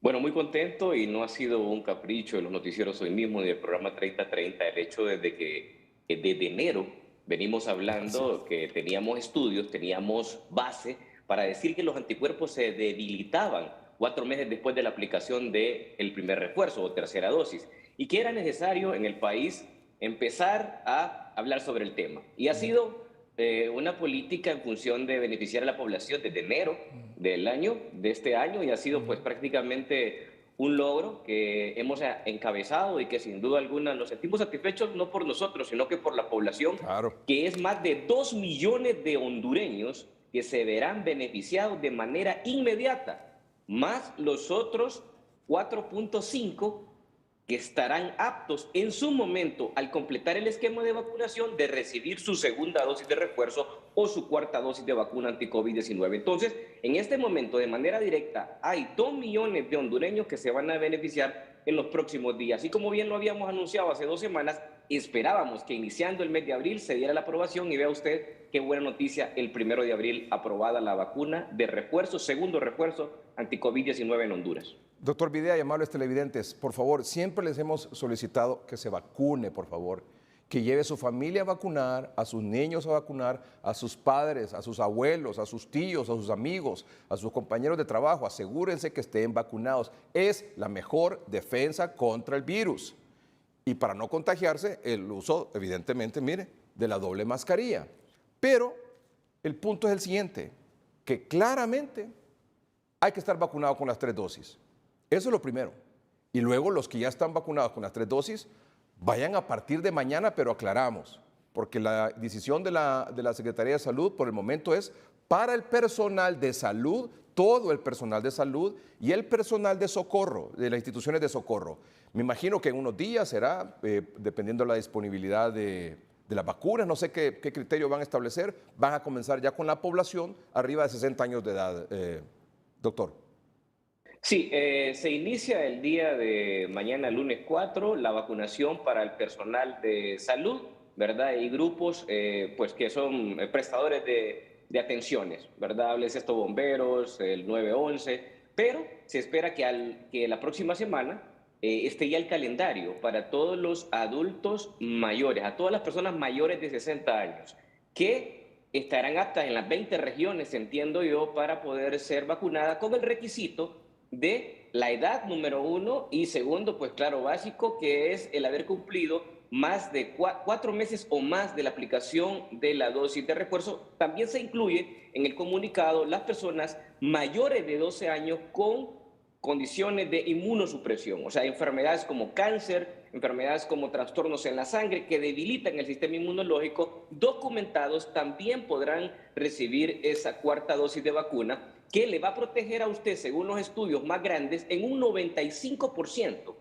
Bueno, muy contento y no ha sido un capricho de los noticieros hoy mismo ni del programa 3030 el hecho desde que desde enero venimos hablando que teníamos estudios, teníamos base para decir que los anticuerpos se debilitaban 4 meses después de la aplicación del primer refuerzo o tercera dosis y que era necesario en el país empezar a hablar sobre el tema. Y ha sido una política en función de beneficiar a la población desde enero de este año y ha sido pues prácticamente un logro que hemos encabezado y que sin duda alguna nos sentimos satisfechos no por nosotros, sino que por la población, que es más de 2 millones de hondureños que se verán beneficiados de manera inmediata, más los otros 4.5 que estarán aptos en su momento al completar el esquema de vacunación de recibir su segunda dosis de refuerzo o su cuarta dosis de vacuna anti-COVID-19. Entonces, en este momento, de manera directa, hay 2 millones de hondureños que se van a beneficiar en los próximos días. Y como bien lo habíamos anunciado hace 2 semanas, esperábamos que iniciando el mes de abril se diera la aprobación y vea usted qué buena noticia, el 1 de abril aprobada la vacuna de refuerzo, segundo refuerzo anti-COVID-19 en Honduras. Doctor Videa y amables televidentes, por favor, siempre les hemos solicitado que se vacune, por favor, que lleve a su familia a vacunar, a sus niños a vacunar, a sus padres, a sus abuelos, a sus tíos, a sus amigos, a sus compañeros de trabajo. Asegúrense que estén vacunados. Es la mejor defensa contra el virus. Y para no contagiarse, el uso, evidentemente, mire, de la doble mascarilla. Pero el punto es el siguiente, que claramente hay que estar vacunado con las 3 dosis. Eso es lo primero. Y luego los que ya están vacunados con las 3 dosis, vayan a partir de mañana, pero aclaramos, porque la decisión de la Secretaría de Salud por el momento es para el personal de salud, todo el personal de salud y el personal de socorro, de las instituciones de socorro. Me imagino que en unos días será, dependiendo de la disponibilidad de las vacunas, no sé qué criterio van a establecer, van a comenzar ya con la población arriba de 60 años de edad, doctor. Sí, se inicia el día de mañana, lunes 4, la vacunación para el personal de salud, ¿verdad? Y grupos pues que son prestadores de atenciones, ¿verdad? Hables estos bomberos, el 911, pero se espera que la próxima semana esté ya el calendario para todos los adultos mayores, a todas las personas mayores de 60 años, que estarán aptas en las 20 regiones, entiendo yo, para poder ser vacunadas con el requisito de la edad, número 1, y segundo, pues claro, básico, que es el haber cumplido más de 4 meses o más de la aplicación de la dosis de refuerzo. También se incluye en el comunicado las personas mayores de 12 años con condiciones de inmunosupresión, o sea, enfermedades como cáncer, enfermedades como trastornos en la sangre que debilitan el sistema inmunológico, documentados, también podrán recibir esa cuarta dosis de vacuna que le va a proteger a usted, según los estudios más grandes, en un 95%.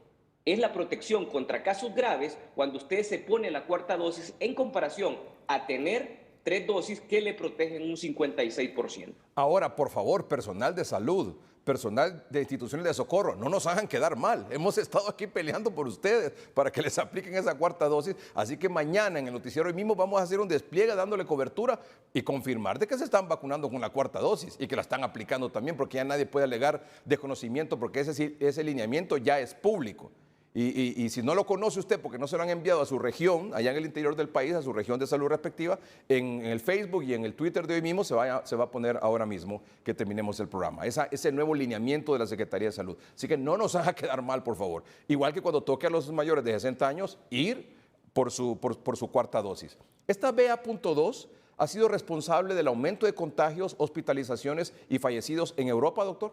Es la protección contra casos graves cuando usted se pone la cuarta dosis en comparación a tener 3 dosis que le protegen un 56%. Ahora, por favor, personal de salud, personal de instituciones de socorro, no nos hagan quedar mal. Hemos estado aquí peleando por ustedes para que les apliquen esa cuarta dosis. Así que mañana en el noticiero hoy mismo vamos a hacer un despliegue dándole cobertura y confirmar de que se están vacunando con la cuarta dosis y que la están aplicando también, porque ya nadie puede alegar desconocimiento, porque ese lineamiento ya es público. Y si no lo conoce usted porque no se lo han enviado a su región, allá en el interior del país, a su región de salud respectiva, en el Facebook y en el Twitter de hoy mismo se va a poner ahora mismo que terminemos el programa. Ese nuevo lineamiento de la Secretaría de Salud. Así que no nos haga quedar mal, por favor. Igual que cuando toque a los mayores de 60 años, ir por su cuarta dosis. Esta BA.2 ha sido responsable del aumento de contagios, hospitalizaciones y fallecidos en Europa, doctor.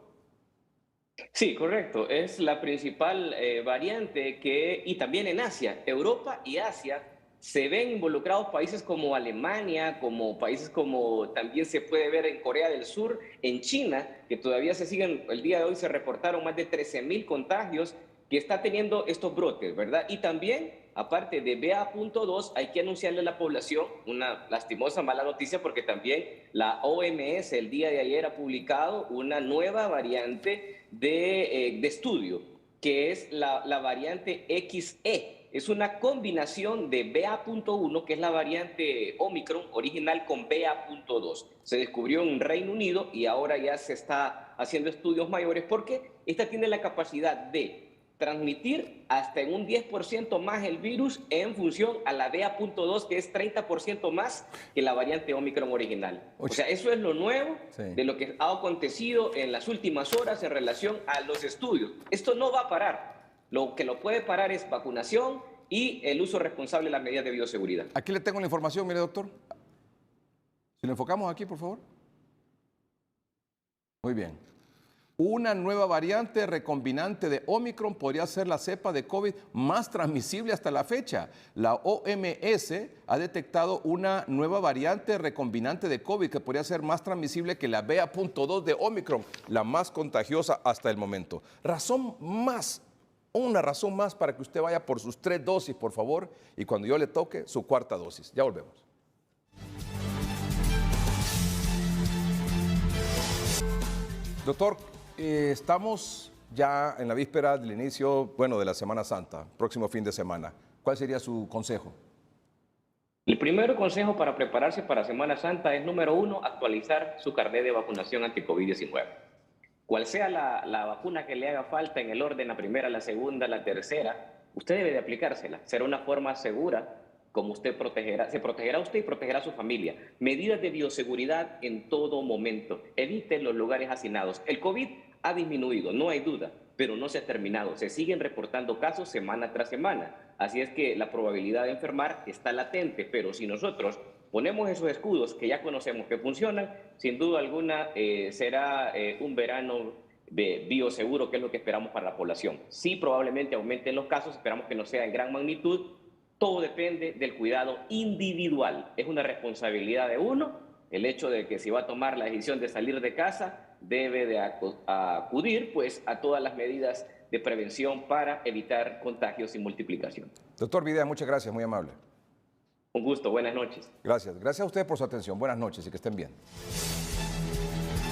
Sí, correcto. Es la principal variante y también en Asia, Europa y Asia, se ven involucrados países como Alemania, como países como también se puede ver en Corea del Sur, en China, que todavía se siguen, el día de hoy se reportaron más de 13,000 contagios que está teniendo estos brotes, ¿verdad? Y también, aparte de BA.2, hay que anunciarle a la población una lastimosa mala noticia porque también la OMS el día de ayer ha publicado una nueva variante de estudio, que es la variante XE. Es una combinación de BA.1, que es la variante Omicron original, con BA.2. Se descubrió en Reino Unido y ahora ya se está haciendo estudios mayores porque esta tiene la capacidad de transmitir hasta en un 10% más el virus en función a la BA.2, que es 30% más que la variante Omicron original. O sea, eso es lo nuevo de lo que ha acontecido en las últimas horas en relación a los estudios. Esto no va a parar. Lo que lo puede parar es vacunación y el uso responsable de las medidas de bioseguridad. Aquí le tengo la información, mire, doctor. Si lo enfocamos aquí, por favor. Muy bien. Una nueva variante recombinante de Omicron podría ser la cepa de COVID más transmisible hasta la fecha. La OMS ha detectado una nueva variante recombinante de COVID que podría ser más transmisible que la BA.2 de Omicron, la más contagiosa hasta el momento. Una razón más para que usted vaya por sus 3 dosis, por favor, y cuando yo le toque, su cuarta dosis. Ya volvemos. Doctor, estamos ya en la víspera del inicio, de la Semana Santa, próximo fin de semana. ¿Cuál sería su consejo? El primer consejo para prepararse para Semana Santa es, número 1, actualizar su carnet de vacunación anti-COVID-19. Cual sea la vacuna que le haga falta en el orden, la primera, la segunda, la tercera, usted debe de aplicársela. Será una forma segura como usted se protegerá usted y protegerá a su familia. Medidas de bioseguridad en todo momento. Evite los lugares hacinados. El COVID ha disminuido, no hay duda, pero no se ha terminado. Se siguen reportando casos semana tras semana. Así es que la probabilidad de enfermar está latente, pero si nosotros ponemos esos escudos que ya conocemos que funcionan, sin duda alguna será un verano bioseguro, que es lo que esperamos para la población. Sí, probablemente aumenten los casos, esperamos que no sea en gran magnitud. Todo depende del cuidado individual. Es una responsabilidad de uno. El hecho de que si va a tomar la decisión de salir de casa, debe de acudir pues a todas las medidas de prevención para evitar contagios y multiplicación. Doctor Videa, muchas gracias, muy amable. Un gusto, buenas noches. Gracias. Gracias a usted por su atención. Buenas noches y que estén bien.